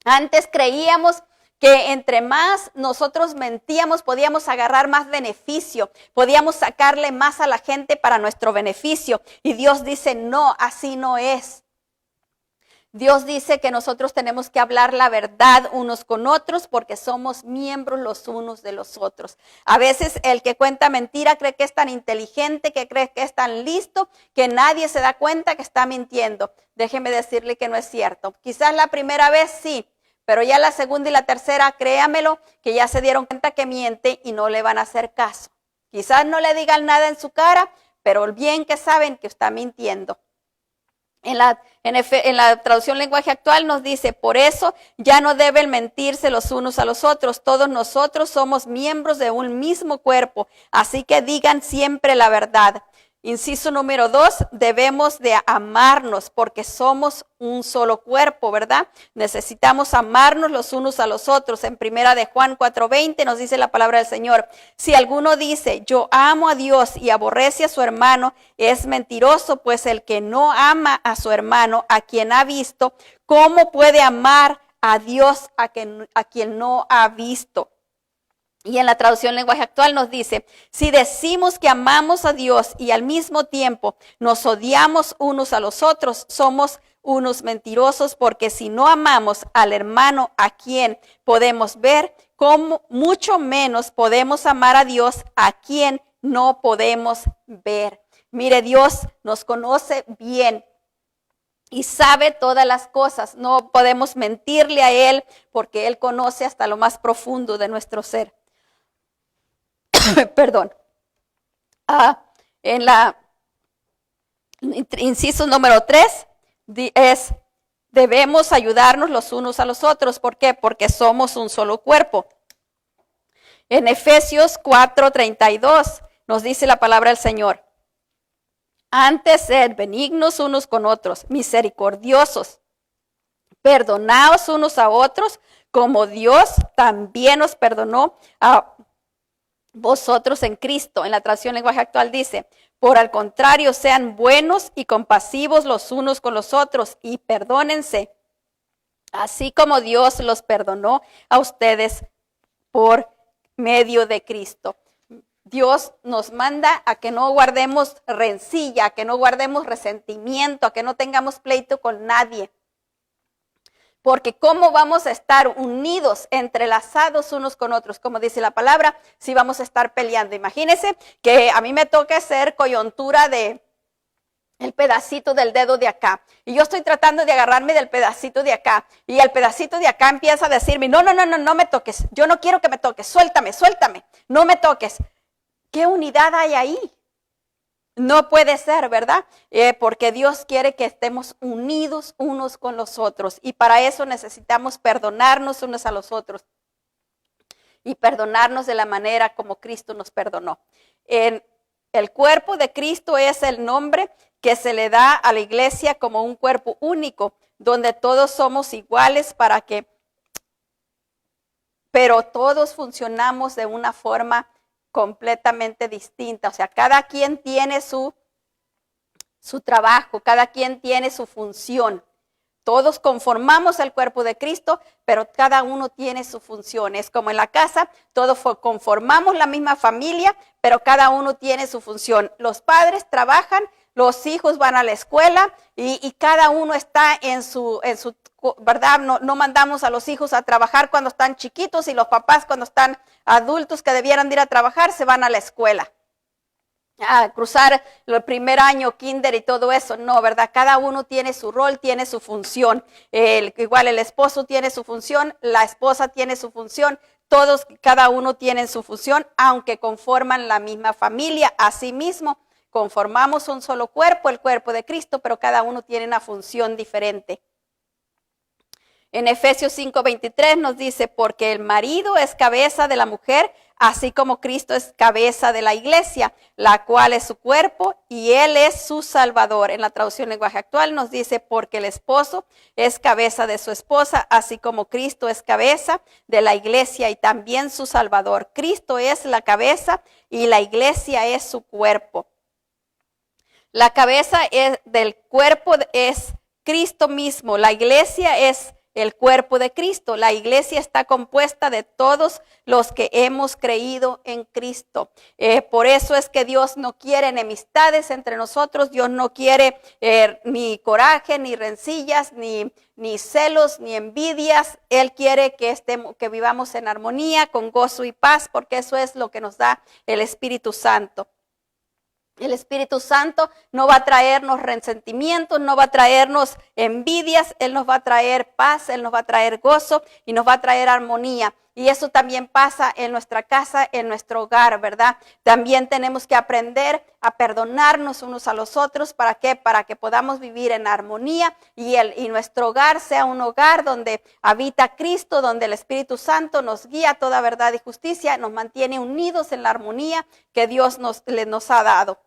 Speaker 1: Antes creíamos que entre más nosotros mentíamos, podíamos agarrar más beneficio, podíamos sacarle más a la gente para nuestro beneficio. Y Dios dice, no, así no es. Dios dice que nosotros tenemos que hablar la verdad unos con otros porque somos miembros los unos de los otros. A veces el que cuenta mentira cree que es tan inteligente, que cree que es tan listo, que nadie se da cuenta que está mintiendo. Déjeme decirle que no es cierto. Quizás la primera vez sí, pero ya la segunda y la tercera, créamelo, que ya se dieron cuenta que miente y no le van a hacer caso. Quizás no le digan nada en su cara, pero bien que saben que está mintiendo. En la traducción lenguaje actual nos dice, por eso ya no deben mentirse los unos a los otros. Todos nosotros somos miembros de un mismo cuerpo, así que digan siempre la verdad. Inciso número 2, debemos de amarnos porque somos un solo cuerpo, ¿verdad? Necesitamos amarnos los unos a los otros. En primera de Juan 4:20 nos dice la palabra del Señor. Si alguno dice, yo amo a Dios y aborrece a su hermano, es mentiroso, pues el que no ama a su hermano, a quien ha visto, ¿cómo puede amar a Dios a quien no ha visto? Y en la traducción lenguaje actual nos dice, si decimos que amamos a Dios y al mismo tiempo nos odiamos unos a los otros, somos unos mentirosos, porque si no amamos al hermano a quien podemos ver, ¿cómo mucho menos podemos amar a Dios a quien no podemos ver? Mire, Dios nos conoce bien y sabe todas las cosas. No podemos mentirle a Él porque Él conoce hasta lo más profundo de nuestro ser. Perdón. En la inciso número 3 es, debemos ayudarnos los unos a los otros. ¿Por qué? Porque somos un solo cuerpo. En Efesios 4:32 nos dice la palabra del Señor. Antes sed benignos unos con otros, misericordiosos, perdonaos unos a otros, como Dios también os perdonó a vosotros en Cristo. En la traducción lenguaje actual dice, por al contrario, sean buenos y compasivos los unos con los otros y perdónense, así como Dios los perdonó a ustedes por medio de Cristo. Dios nos manda a que no guardemos rencilla, a que no guardemos resentimiento, a que no tengamos pleito con nadie. Porque ¿cómo vamos a estar unidos, entrelazados unos con otros? Como dice la palabra, si vamos a estar peleando. Imagínense que a mí me toca hacer coyuntura de el pedacito del dedo de acá. Y yo estoy tratando de agarrarme del pedacito de acá. Y el pedacito de acá empieza a decirme, no me toques. Yo no quiero que me toques. Suéltame, no me toques. ¿Qué unidad hay ahí? No puede ser, ¿verdad? Porque Dios quiere que estemos unidos unos con los otros. Y para eso necesitamos perdonarnos unos a los otros. Y perdonarnos de la manera como Cristo nos perdonó. El cuerpo de Cristo es el nombre que se le da a la iglesia como un cuerpo único, donde todos somos iguales pero todos funcionamos de una forma completamente distinta. O sea, cada quien tiene su trabajo, cada quien tiene su función. Todos conformamos el cuerpo de Cristo, pero cada uno tiene su función. Es como en la casa, todos conformamos la misma familia, pero cada uno tiene su función. Los padres trabajan, los hijos van a la escuela y cada uno está en su ¿verdad? No mandamos a los hijos a trabajar cuando están chiquitos y los papás cuando están adultos que debieran de ir a trabajar se van a la escuela. A cruzar el primer año, kinder y todo eso. No, ¿verdad? Cada uno tiene su rol, tiene su función. Igual el esposo tiene su función, la esposa tiene su función. Todos, cada uno tiene su función, aunque conforman la misma familia. Asimismo, conformamos un solo cuerpo, el cuerpo de Cristo, pero cada uno tiene una función diferente. En Efesios 5:23 nos dice, porque el marido es cabeza de la mujer, así como Cristo es cabeza de la iglesia, la cual es su cuerpo y él es su salvador. En la traducción lenguaje actual nos dice, porque el esposo es cabeza de su esposa, así como Cristo es cabeza de la iglesia y también su salvador. Cristo es la cabeza y la iglesia es su cuerpo. La cabeza del cuerpo es Cristo mismo, la iglesia es el cuerpo de Cristo. La iglesia está compuesta de todos los que hemos creído en Cristo. Por eso es que Dios no quiere enemistades entre nosotros. Dios no quiere ni coraje, ni rencillas, ni celos, ni envidias. Él quiere que vivamos en armonía, con gozo y paz, porque eso es lo que nos da el Espíritu Santo. El Espíritu Santo no va a traernos resentimientos, no va a traernos envidias, Él nos va a traer paz, Él nos va a traer gozo y nos va a traer armonía. Y eso también pasa en nuestra casa, en nuestro hogar, ¿verdad? También tenemos que aprender a perdonarnos unos a los otros. ¿Para qué? Para que podamos vivir en armonía y nuestro hogar sea un hogar donde habita Cristo, donde el Espíritu Santo nos guía a toda verdad y justicia, nos mantiene unidos en la armonía que Dios nos ha dado.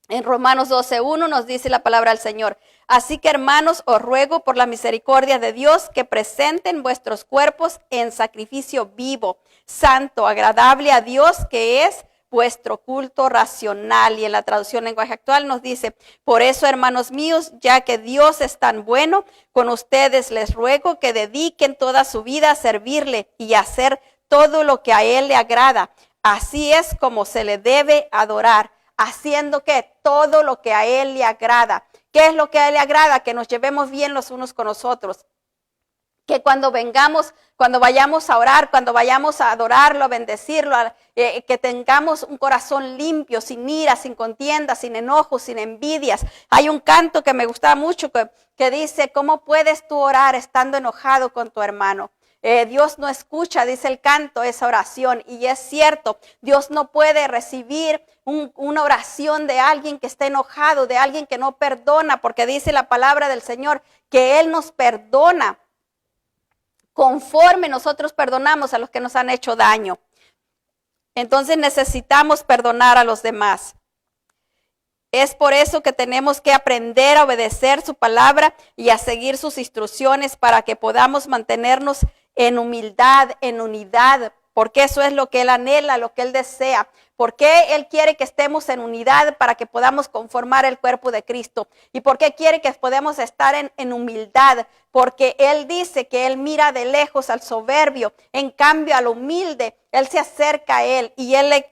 Speaker 1: En Romanos 12:1 nos dice la palabra del Señor. Así que, hermanos, os ruego por la misericordia de Dios que presenten vuestros cuerpos en sacrificio vivo, santo, agradable a Dios, que es vuestro culto racional. Y en la traducción lenguaje actual nos dice, por eso, hermanos míos, ya que Dios es tan bueno con ustedes, les ruego que dediquen toda su vida a servirle y a hacer todo lo que a Él le agrada. Así es como se le debe adorar. Haciendo que todo lo que a Él le agrada. ¿Qué es lo que a Él le agrada? Que nos llevemos bien los unos con los otros. Que cuando vayamos a orar, cuando vayamos a adorarlo, a bendecirlo, que tengamos un corazón limpio, sin ira, sin contienda, sin enojo, sin envidias. Hay un canto que me gusta mucho que dice, ¿cómo puedes tú orar estando enojado con tu hermano? Dios no escucha, dice el canto, esa oración. Y es cierto, Dios no puede recibir una oración de alguien que está enojado, de alguien que no perdona, porque dice la palabra del Señor que Él nos perdona conforme nosotros perdonamos a los que nos han hecho daño. Entonces necesitamos perdonar a los demás. Es por eso que tenemos que aprender a obedecer su palabra y a seguir sus instrucciones para que podamos mantenernos en humildad, en unidad, porque eso es lo que Él anhela, lo que Él desea. ¿Por qué Él quiere que estemos en unidad para que podamos conformar el cuerpo de Cristo? ¿Y por qué quiere que podamos estar en humildad? Porque Él dice que Él mira de lejos al soberbio, en cambio al humilde, Él se acerca a Él y Él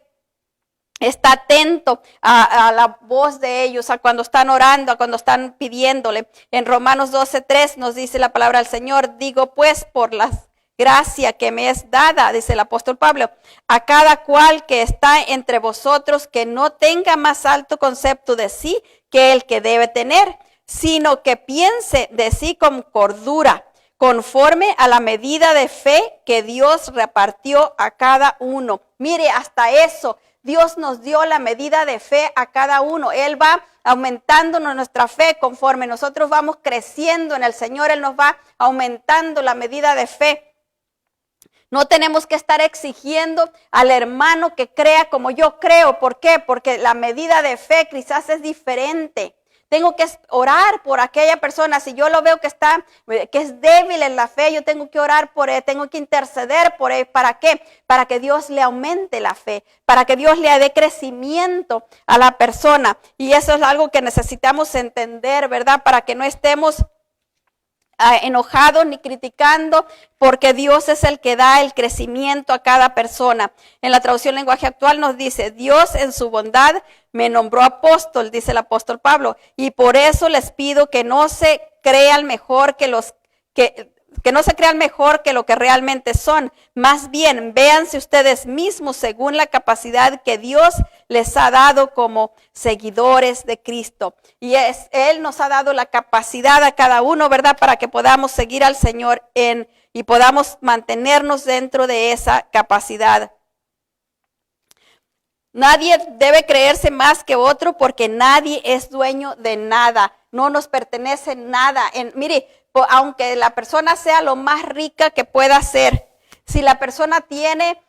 Speaker 1: está atento a la voz de ellos, a cuando están orando, a cuando están pidiéndole. En Romanos 12:3 nos dice la palabra del Señor, digo pues por la gracia que me es dada, dice el apóstol Pablo, a cada cual que está entre vosotros que no tenga más alto concepto de sí que el que debe tener, sino que piense de sí con cordura, conforme a la medida de fe que Dios repartió a cada uno. Mire, hasta eso, Dios nos dio la medida de fe a cada uno. Él va aumentando nuestra fe conforme nosotros vamos creciendo en el Señor. Él nos va aumentando la medida de fe. No tenemos que estar exigiendo al hermano que crea como yo creo. ¿Por qué? Porque la medida de fe quizás es diferente. Tengo que orar por aquella persona. Si yo lo veo que es débil en la fe, yo tengo que orar por él, tengo que interceder por él. ¿Para qué? Para que Dios le aumente la fe, para que Dios le dé crecimiento a la persona. Y eso es algo que necesitamos entender, ¿verdad? Para que no estemos enojados ni criticando, porque Dios es el que da el crecimiento a cada persona. En la traducción lenguaje actual nos dice, Dios en su bondad me nombró apóstol, dice el apóstol Pablo, y por eso les pido que no se crean mejor que no se crean mejor que lo que realmente son. Más bien, véanse ustedes mismos según la capacidad que Dios les ha dado como seguidores de Cristo. Y Él nos ha dado la capacidad a cada uno, ¿verdad? Para que podamos seguir al Señor y podamos mantenernos dentro de esa capacidad. Nadie debe creerse más que otro porque nadie es dueño de nada. No nos pertenece nada. Mire, aunque la persona sea lo más rica que pueda ser, si la persona tiene,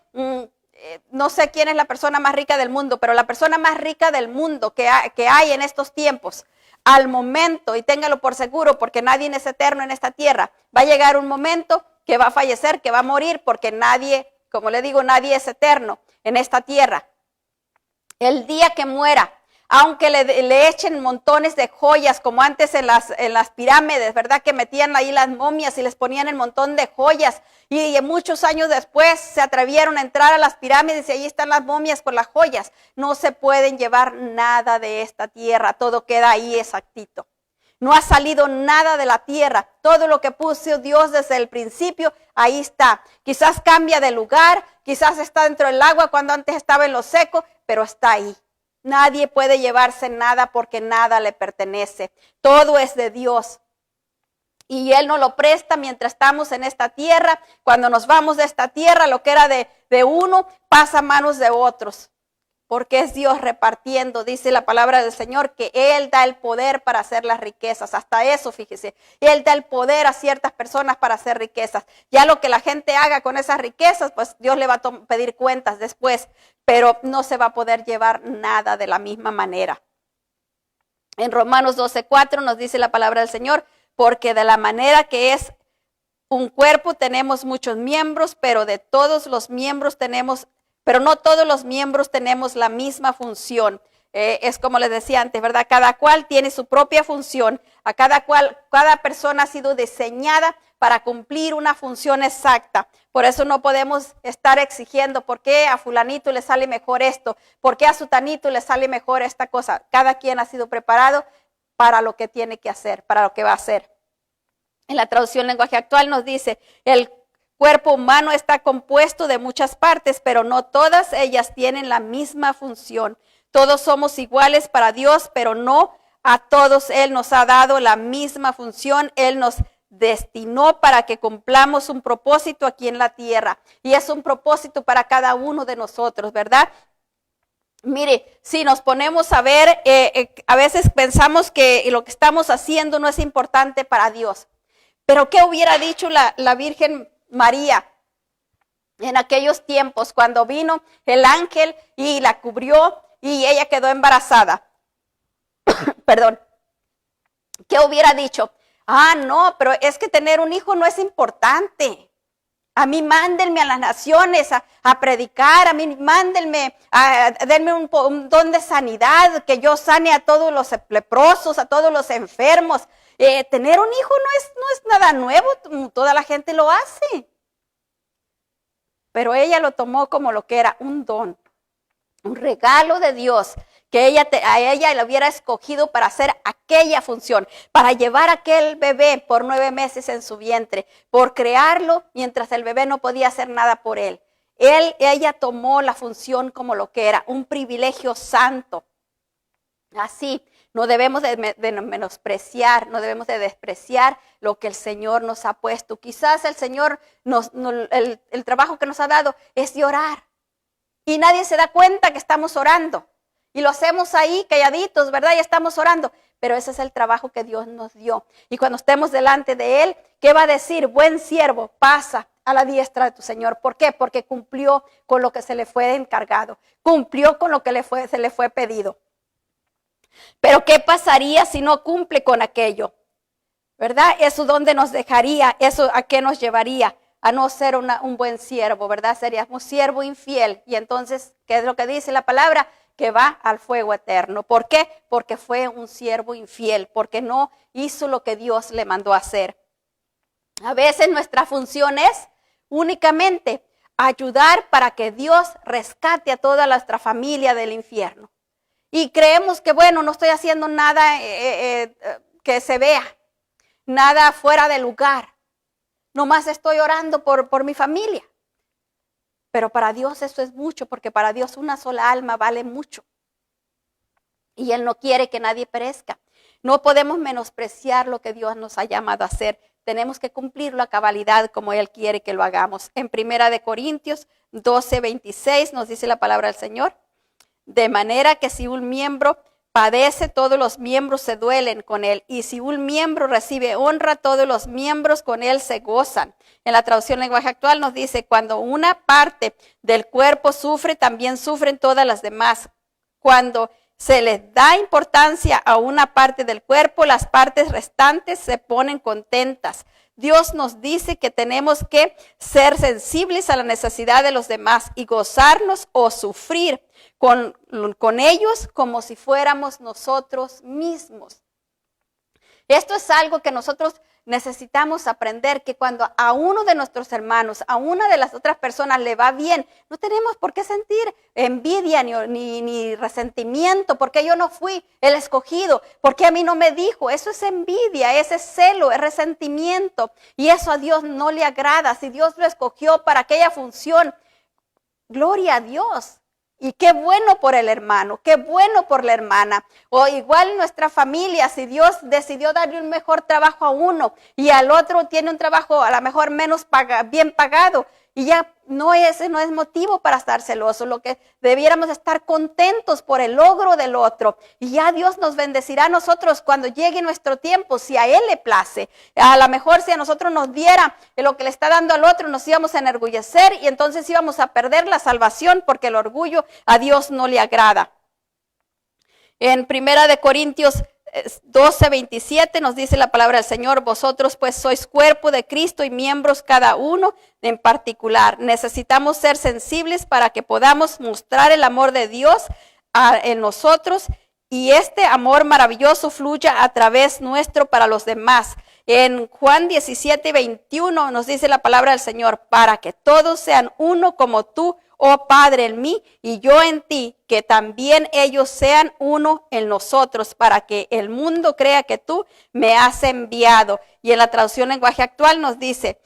Speaker 1: no sé quién es la persona más rica del mundo, pero la persona más rica del mundo que hay en estos tiempos, al momento, y téngalo por seguro, porque nadie es eterno en esta tierra, va a llegar un momento que va a fallecer, que va a morir, porque nadie, como le digo, nadie es eterno en esta tierra. El día que muera, aunque le echen montones de joyas, como antes en las pirámides, ¿verdad? Que metían ahí las momias y les ponían el montón de joyas. Y muchos años después se atrevieron a entrar a las pirámides y ahí están las momias con las joyas. No se pueden llevar nada de esta tierra, todo queda ahí exactito. No ha salido nada de la tierra. Todo lo que puso Dios desde el principio, ahí está. Quizás cambia de lugar, quizás está dentro del agua cuando antes estaba en lo seco, pero está ahí. Nadie puede llevarse nada porque nada le pertenece. Todo es de Dios. Y Él nos lo presta mientras estamos en esta tierra. Cuando nos vamos de esta tierra, lo que era de uno pasa a manos de otros. Porque es Dios repartiendo, dice la palabra del Señor, que Él da el poder para hacer las riquezas. Hasta eso, fíjese. Él da el poder a ciertas personas para hacer riquezas. Ya lo que la gente haga con esas riquezas, pues Dios le va a pedir cuentas después. Pero no se va a poder llevar nada de la misma manera. En Romanos 12:4 nos dice la palabra del Señor, porque de la manera que es un cuerpo tenemos muchos miembros, pero no todos los miembros tenemos la misma función. Es como les decía antes, ¿verdad? Cada cual tiene su propia función. Cada persona ha sido diseñada para cumplir una función exacta. Por eso no podemos estar exigiendo por qué a fulanito le sale mejor esto, por qué a sutanito le sale mejor esta cosa. Cada quien ha sido preparado para lo que tiene que hacer, para lo que va a hacer. En la traducción lenguaje actual nos dice, el cuerpo humano está compuesto de muchas partes, pero no todas ellas tienen la misma función. Todos somos iguales para Dios, pero no a todos Él nos ha dado la misma función. Él nos destinó para que cumplamos un propósito aquí en la tierra. Y es un propósito para cada uno de nosotros, ¿verdad? Mire, si nos ponemos a ver, a veces pensamos que lo que estamos haciendo no es importante para Dios. Pero ¿qué hubiera dicho la Virgen María? en aquellos tiempos cuando vino el ángel y la cubrió y ella quedó embarazada. Perdón. ¿Qué hubiera dicho? Ah, no, pero es que tener un hijo no es importante. A mí mándenme a las naciones a predicar, a mí mándenme, denme un don de sanidad, que yo sane a todos los leprosos, a todos los enfermos. Tener un hijo no es nada nuevo, toda la gente lo hace. Pero ella lo tomó como lo que era un don, un regalo de Dios, que a ella le hubiera escogido para hacer aquella función, para llevar aquel bebé por 9 meses en su vientre, por crearlo mientras el bebé no podía hacer nada por él. Ella tomó la función como lo que era, un privilegio santo. Así, no debemos de menospreciar, no debemos de despreciar lo que el Señor nos ha puesto. Quizás el Señor, el trabajo que nos ha dado es de orar. Y nadie se da cuenta que estamos orando. Y lo hacemos ahí calladitos, ¿verdad? Y estamos orando. Pero ese es el trabajo que Dios nos dio. Y cuando estemos delante de Él, ¿qué va a decir? Buen siervo, pasa a la diestra de tu Señor. ¿Por qué? Porque cumplió con lo que se le fue encargado. Cumplió con lo que se le fue pedido. Pero ¿qué pasaría si no cumple con aquello? ¿Verdad? ¿Eso dónde nos dejaría? ¿Eso a qué nos llevaría? A no ser un buen siervo, ¿verdad? Seríamos siervo infiel. Y entonces, ¿qué es lo que dice la palabra? Que va al fuego eterno. ¿Por qué? Porque fue un siervo infiel, porque no hizo lo que Dios le mandó a hacer. A veces nuestra función es únicamente ayudar para que Dios rescate a toda nuestra familia del infierno. Y creemos que, bueno, no estoy haciendo nada que se vea, nada fuera de lugar. Nomás estoy orando por mi familia. Pero para Dios eso es mucho, porque para Dios una sola alma vale mucho. Y Él no quiere que nadie perezca. No podemos menospreciar lo que Dios nos ha llamado a hacer. Tenemos que cumplirlo a cabalidad como Él quiere que lo hagamos. En 1 Corintios 12:26 nos dice la palabra del Señor. De manera que si un miembro padece, todos los miembros se duelen con él. Y si un miembro recibe honra, todos los miembros con él se gozan. En la traducción lenguaje actual nos dice, cuando una parte del cuerpo sufre, también sufren todas las demás. Cuando se les da importancia a una parte del cuerpo, las partes restantes se ponen contentas. Dios nos dice que tenemos que ser sensibles a la necesidad de los demás y gozarnos o sufrir con ellos como si fuéramos nosotros mismos. Esto es algo que nosotros necesitamos aprender, que cuando a uno de nuestros hermanos, a una de las otras personas le va bien, no tenemos por qué sentir envidia ni resentimiento, porque yo no fui el escogido, porque a mí no me dijo. Eso es envidia, ese es celo, es resentimiento, y eso a Dios no le agrada. Si Dios lo escogió para aquella función, gloria a Dios. Y qué bueno por el hermano, qué bueno por la hermana. O igual nuestra familia, si Dios decidió darle un mejor trabajo a uno y al otro tiene un trabajo a lo mejor menos bien pagado, y ya ese no es motivo para estar celoso. Lo que debiéramos estar contentos por el logro del otro. Y ya Dios nos bendecirá a nosotros cuando llegue nuestro tiempo, si a Él le place. A lo mejor si a nosotros nos diera lo que le está dando al otro, nos íbamos a enorgullecer y entonces íbamos a perder la salvación, porque el orgullo a Dios no le agrada. En 1 Corintios 12:27 nos dice la palabra del Señor, vosotros pues sois cuerpo de Cristo y miembros cada uno en particular. Necesitamos ser sensibles para que podamos mostrar el amor de Dios en nosotros y este amor maravilloso fluya a través nuestro para los demás. En Juan 17:21 nos dice la palabra del Señor, para que todos sean uno como tú, oh Padre, en mí y yo en ti, que también ellos sean uno en nosotros, para que el mundo crea que tú me has enviado. Y en la traducción lenguaje actual nos dice,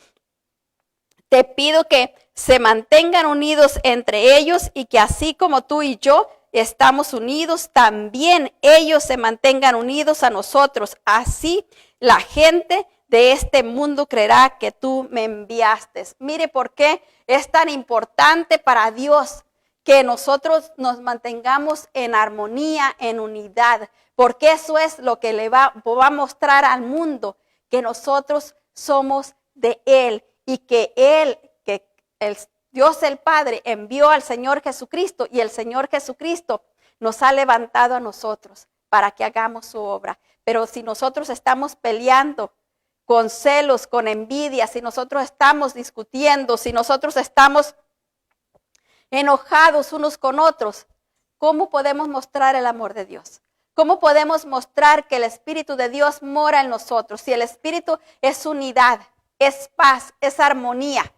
Speaker 1: te pido que se mantengan unidos entre ellos y que así como tú y yo estamos unidos, también ellos se mantengan unidos a nosotros. Así la gente de este mundo creerá que tú me enviaste. Mire por qué es tan importante para Dios que nosotros nos mantengamos en armonía, en unidad, porque eso es lo que le va a mostrar al mundo, que nosotros somos de Él y que Dios el Padre envió al Señor Jesucristo y el Señor Jesucristo nos ha levantado a nosotros para que hagamos su obra. Pero si nosotros estamos peleando con celos, con envidia, si nosotros estamos discutiendo, si nosotros estamos enojados unos con otros, ¿cómo podemos mostrar el amor de Dios? ¿Cómo podemos mostrar que el Espíritu de Dios mora en nosotros? Si el Espíritu es unidad, es paz, es armonía,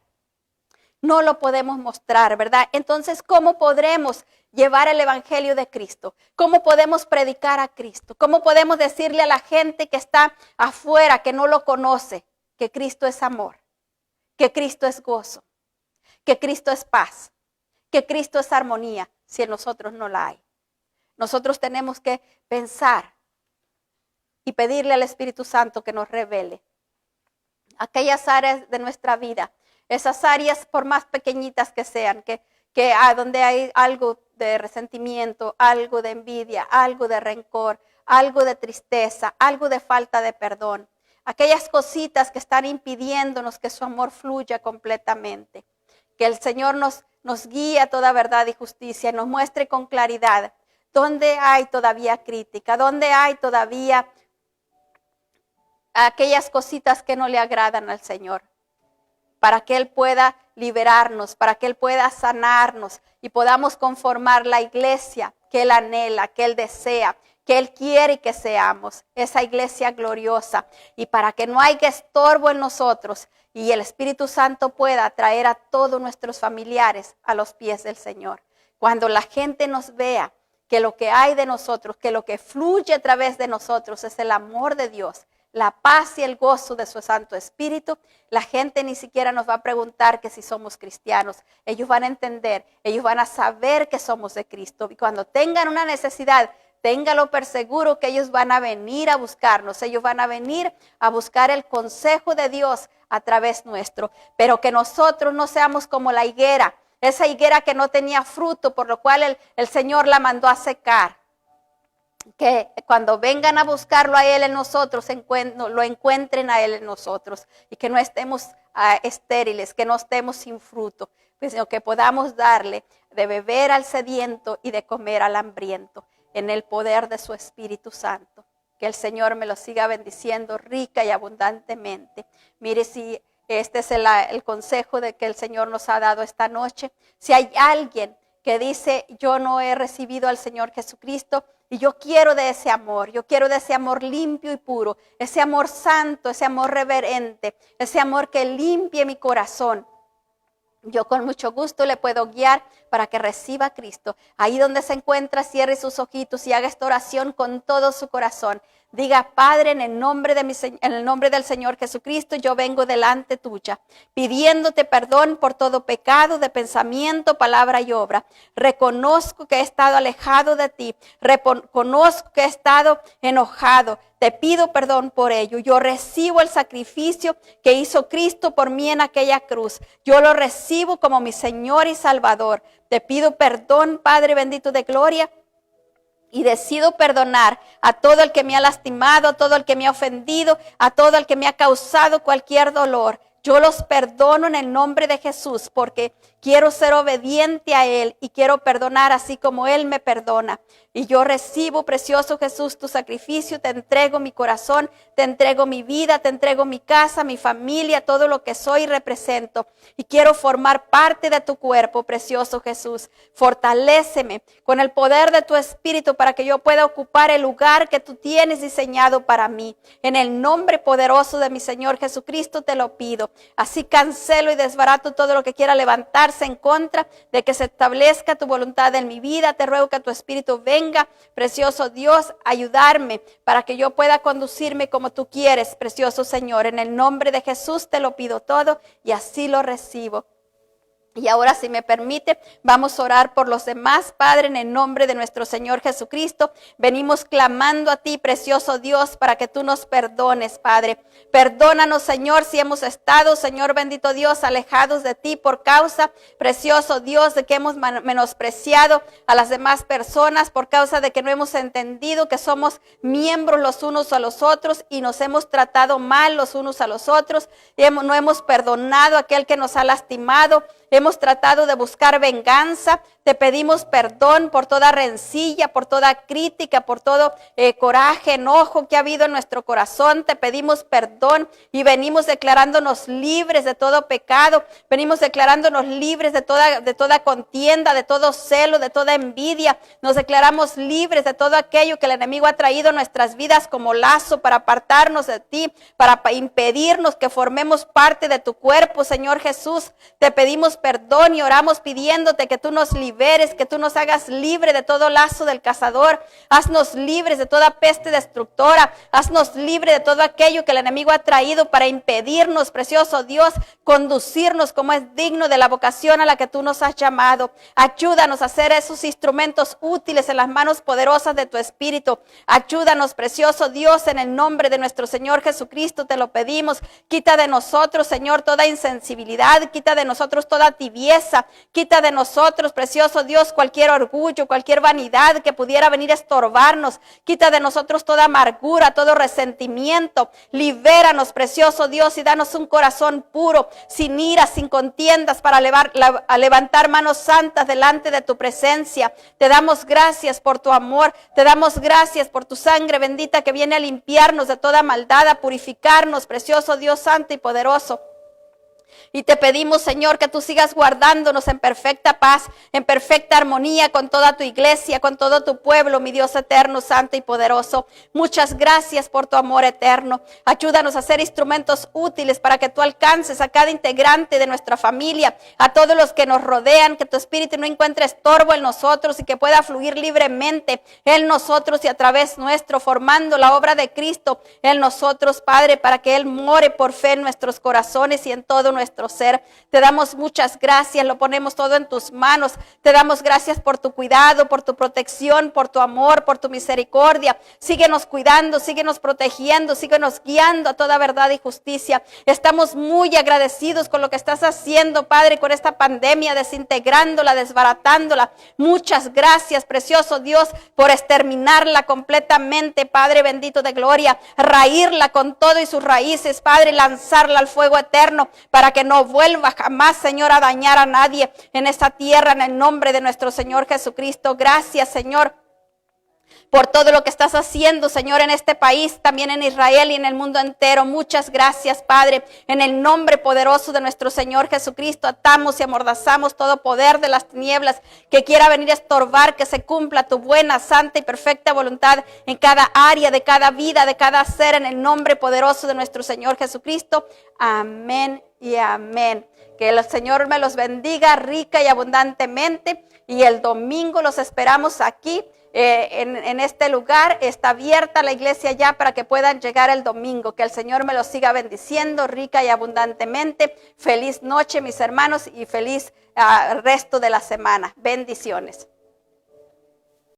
Speaker 1: no lo podemos mostrar, ¿verdad? Entonces, ¿cómo podremos llevar el Evangelio de Cristo? ¿Cómo podemos predicar a Cristo? ¿Cómo podemos decirle a la gente que está afuera, que no lo conoce, que Cristo es amor, que Cristo es gozo, que Cristo es paz, que Cristo es armonía, si en nosotros no la hay? Nosotros tenemos que pensar y pedirle al Espíritu Santo que nos revele aquellas áreas de nuestra vida, esas áreas por más pequeñitas que sean, que donde hay algo de resentimiento, algo de envidia, algo de rencor, algo de tristeza, algo de falta de perdón, aquellas cositas que están impidiéndonos que su amor fluya completamente. Que el Señor nos guíe a toda verdad y justicia y nos muestre con claridad dónde hay todavía crítica, dónde hay todavía aquellas cositas que no le agradan al Señor, para que Él pueda liberarnos, para que Él pueda sanarnos y podamos conformar la iglesia que Él anhela, que Él desea, que Él quiere que seamos, esa iglesia gloriosa, y para que no haya estorbo en nosotros y el Espíritu Santo pueda traer a todos nuestros familiares a los pies del Señor. Cuando la gente nos vea que lo que hay de nosotros, que lo que fluye a través de nosotros es el amor de Dios, la paz y el gozo de su Santo Espíritu, la gente ni siquiera nos va a preguntar que si somos cristianos. Ellos van a entender, ellos van a saber que somos de Cristo. Y cuando tengan una necesidad, téngalo por seguro que ellos van a venir a buscarnos. Ellos van a venir a buscar el consejo de Dios a través nuestro. Pero que nosotros no seamos como la higuera, esa higuera que no tenía fruto, por lo cual el Señor la mandó a secar. Que cuando vengan a buscarlo a Él en nosotros, lo encuentren a Él en nosotros. Y que no estemos estériles, que no estemos sin fruto, sino que podamos darle de beber al sediento y de comer al hambriento, en el poder de su Espíritu Santo. Que el Señor me lo siga bendiciendo rica y abundantemente. Mire, si este es el consejo de que el Señor nos ha dado esta noche. Si hay alguien que dice, yo no he recibido al Señor Jesucristo, y yo quiero de ese amor, yo quiero de ese amor limpio y puro, ese amor santo, ese amor reverente, ese amor que limpie mi corazón. Yo con mucho gusto le puedo guiar para que reciba a Cristo. Ahí donde se encuentra, cierre sus ojitos y haga esta oración con todo su corazón. Diga, Padre, en el nombre del Señor Jesucristo, yo vengo delante tuya, pidiéndote perdón por todo pecado de pensamiento, palabra y obra. Reconozco que he estado alejado de ti, reconozco que he estado enojado. Te pido perdón por ello. Yo recibo el sacrificio que hizo Cristo por mí en aquella cruz. Yo lo recibo como mi Señor y Salvador. Te pido perdón, Padre bendito de gloria. Y decido perdonar a todo el que me ha lastimado, a todo el que me ha ofendido, a todo el que me ha causado cualquier dolor. Yo los perdono en el nombre de Jesús porque quiero ser obediente a Él y quiero perdonar así como Él me perdona. Y yo recibo, precioso Jesús, tu sacrificio, te entrego mi corazón, te entrego mi vida, te entrego mi casa, mi familia, todo lo que soy y represento. Y quiero formar parte de tu cuerpo, precioso Jesús. Fortaléceme con el poder de tu Espíritu para que yo pueda ocupar el lugar que tú tienes diseñado para mí. En el nombre poderoso de mi Señor Jesucristo te lo pido. Así cancelo y desbarato todo lo que quiera levantarse en contra de que se establezca tu voluntad en mi vida. Te ruego que tu Espíritu venga, precioso Dios, a ayudarme para que yo pueda conducirme como tú quieres, precioso Señor. En el nombre de Jesús te lo pido todo y así lo recibo. Y ahora, si me permite, vamos a orar por los demás, Padre, en el nombre de nuestro Señor Jesucristo. Venimos clamando a ti, precioso Dios, para que tú nos perdones, Padre. Perdónanos, Señor, si hemos estado, Señor bendito Dios, alejados de ti por causa, precioso Dios, de que hemos menospreciado a las demás personas, por causa de que no hemos entendido que somos miembros los unos a los otros y nos hemos tratado mal los unos a los otros. Y no hemos perdonado a aquel que nos ha lastimado. hemos tratado de buscar venganza. Te pedimos perdón por toda rencilla, por toda crítica, por todo coraje, enojo que ha habido en nuestro corazón. Te pedimos perdón y venimos declarándonos libres de todo pecado. Venimos declarándonos libres de toda contienda, de todo celo, de toda envidia. Nos declaramos libres de todo aquello que el enemigo ha traído a nuestras vidas como lazo para apartarnos de ti, para impedirnos que formemos parte de tu cuerpo, Señor Jesús. Te pedimos perdón y oramos pidiéndote que tú nos liberes, que tú nos hagas libre de todo lazo del cazador. Haznos libres de toda peste destructora. Haznos libre de todo aquello que el enemigo ha traído para impedirnos, precioso Dios, conducirnos como es digno de la vocación a la que tú nos has llamado. Ayúdanos a ser esos instrumentos útiles en las manos poderosas de tu Espíritu. Ayúdanos, precioso Dios, en el nombre de nuestro Señor Jesucristo te lo pedimos. Quita de nosotros, Señor, toda insensibilidad. Quita de nosotros toda tibieza. Quita de nosotros, precioso Dios, cualquier orgullo, cualquier vanidad que pudiera venir a estorbarnos. Quita de nosotros toda amargura, todo resentimiento. Libéranos, precioso Dios, y danos un corazón puro, sin ira, sin contiendas, para levantar manos santas delante de tu presencia. Te damos gracias por tu amor. Te damos gracias por tu sangre bendita que viene a limpiarnos de toda maldad, a purificarnos, precioso Dios santo y poderoso. Y te pedimos, Señor, que tú sigas guardándonos en perfecta paz, en perfecta armonía con toda tu iglesia, con todo tu pueblo, mi Dios eterno, santo y poderoso. Muchas gracias por tu amor eterno. Ayúdanos a ser instrumentos útiles para que tú alcances a cada integrante de nuestra familia, a todos los que nos rodean, que tu espíritu no encuentre estorbo en nosotros y que pueda fluir libremente en nosotros y a través nuestro, formando la obra de Cristo en nosotros, Padre, para que Él more por fe en nuestros corazones y en todo nuestro ser. Te damos muchas gracias, lo ponemos todo en tus manos. Te damos gracias por tu cuidado, por tu protección, por tu amor, por tu misericordia. Síguenos cuidando, síguenos protegiendo, síguenos guiando a toda verdad y justicia. Estamos muy agradecidos con lo que estás haciendo, Padre, con esta pandemia, desintegrándola, desbaratándola. Muchas gracias, precioso Dios, por exterminarla completamente, Padre bendito de gloria, raírla con todo y sus raíces, Padre, lanzarla al fuego eterno para que no vuelva jamás, Señor, a dañar a nadie en esta tierra, en el nombre de nuestro Señor Jesucristo. Gracias, Señor, por todo lo que estás haciendo, Señor, en este país, también en Israel y en el mundo entero. Muchas gracias, Padre. En el nombre poderoso de nuestro Señor Jesucristo, atamos y amordazamos todo poder de las tinieblas que quiera venir a estorbar que se cumpla tu buena, santa y perfecta voluntad en cada área de cada vida, de cada ser, en el nombre poderoso de nuestro Señor Jesucristo. Amén y amén. Que el Señor me los bendiga rica y abundantemente. Y el domingo los esperamos aquí. En este lugar está abierta la iglesia ya para que puedan llegar el domingo. Que el Señor me los siga bendiciendo rica y abundantemente. Feliz noche, mis hermanos, y feliz resto de la semana. Bendiciones.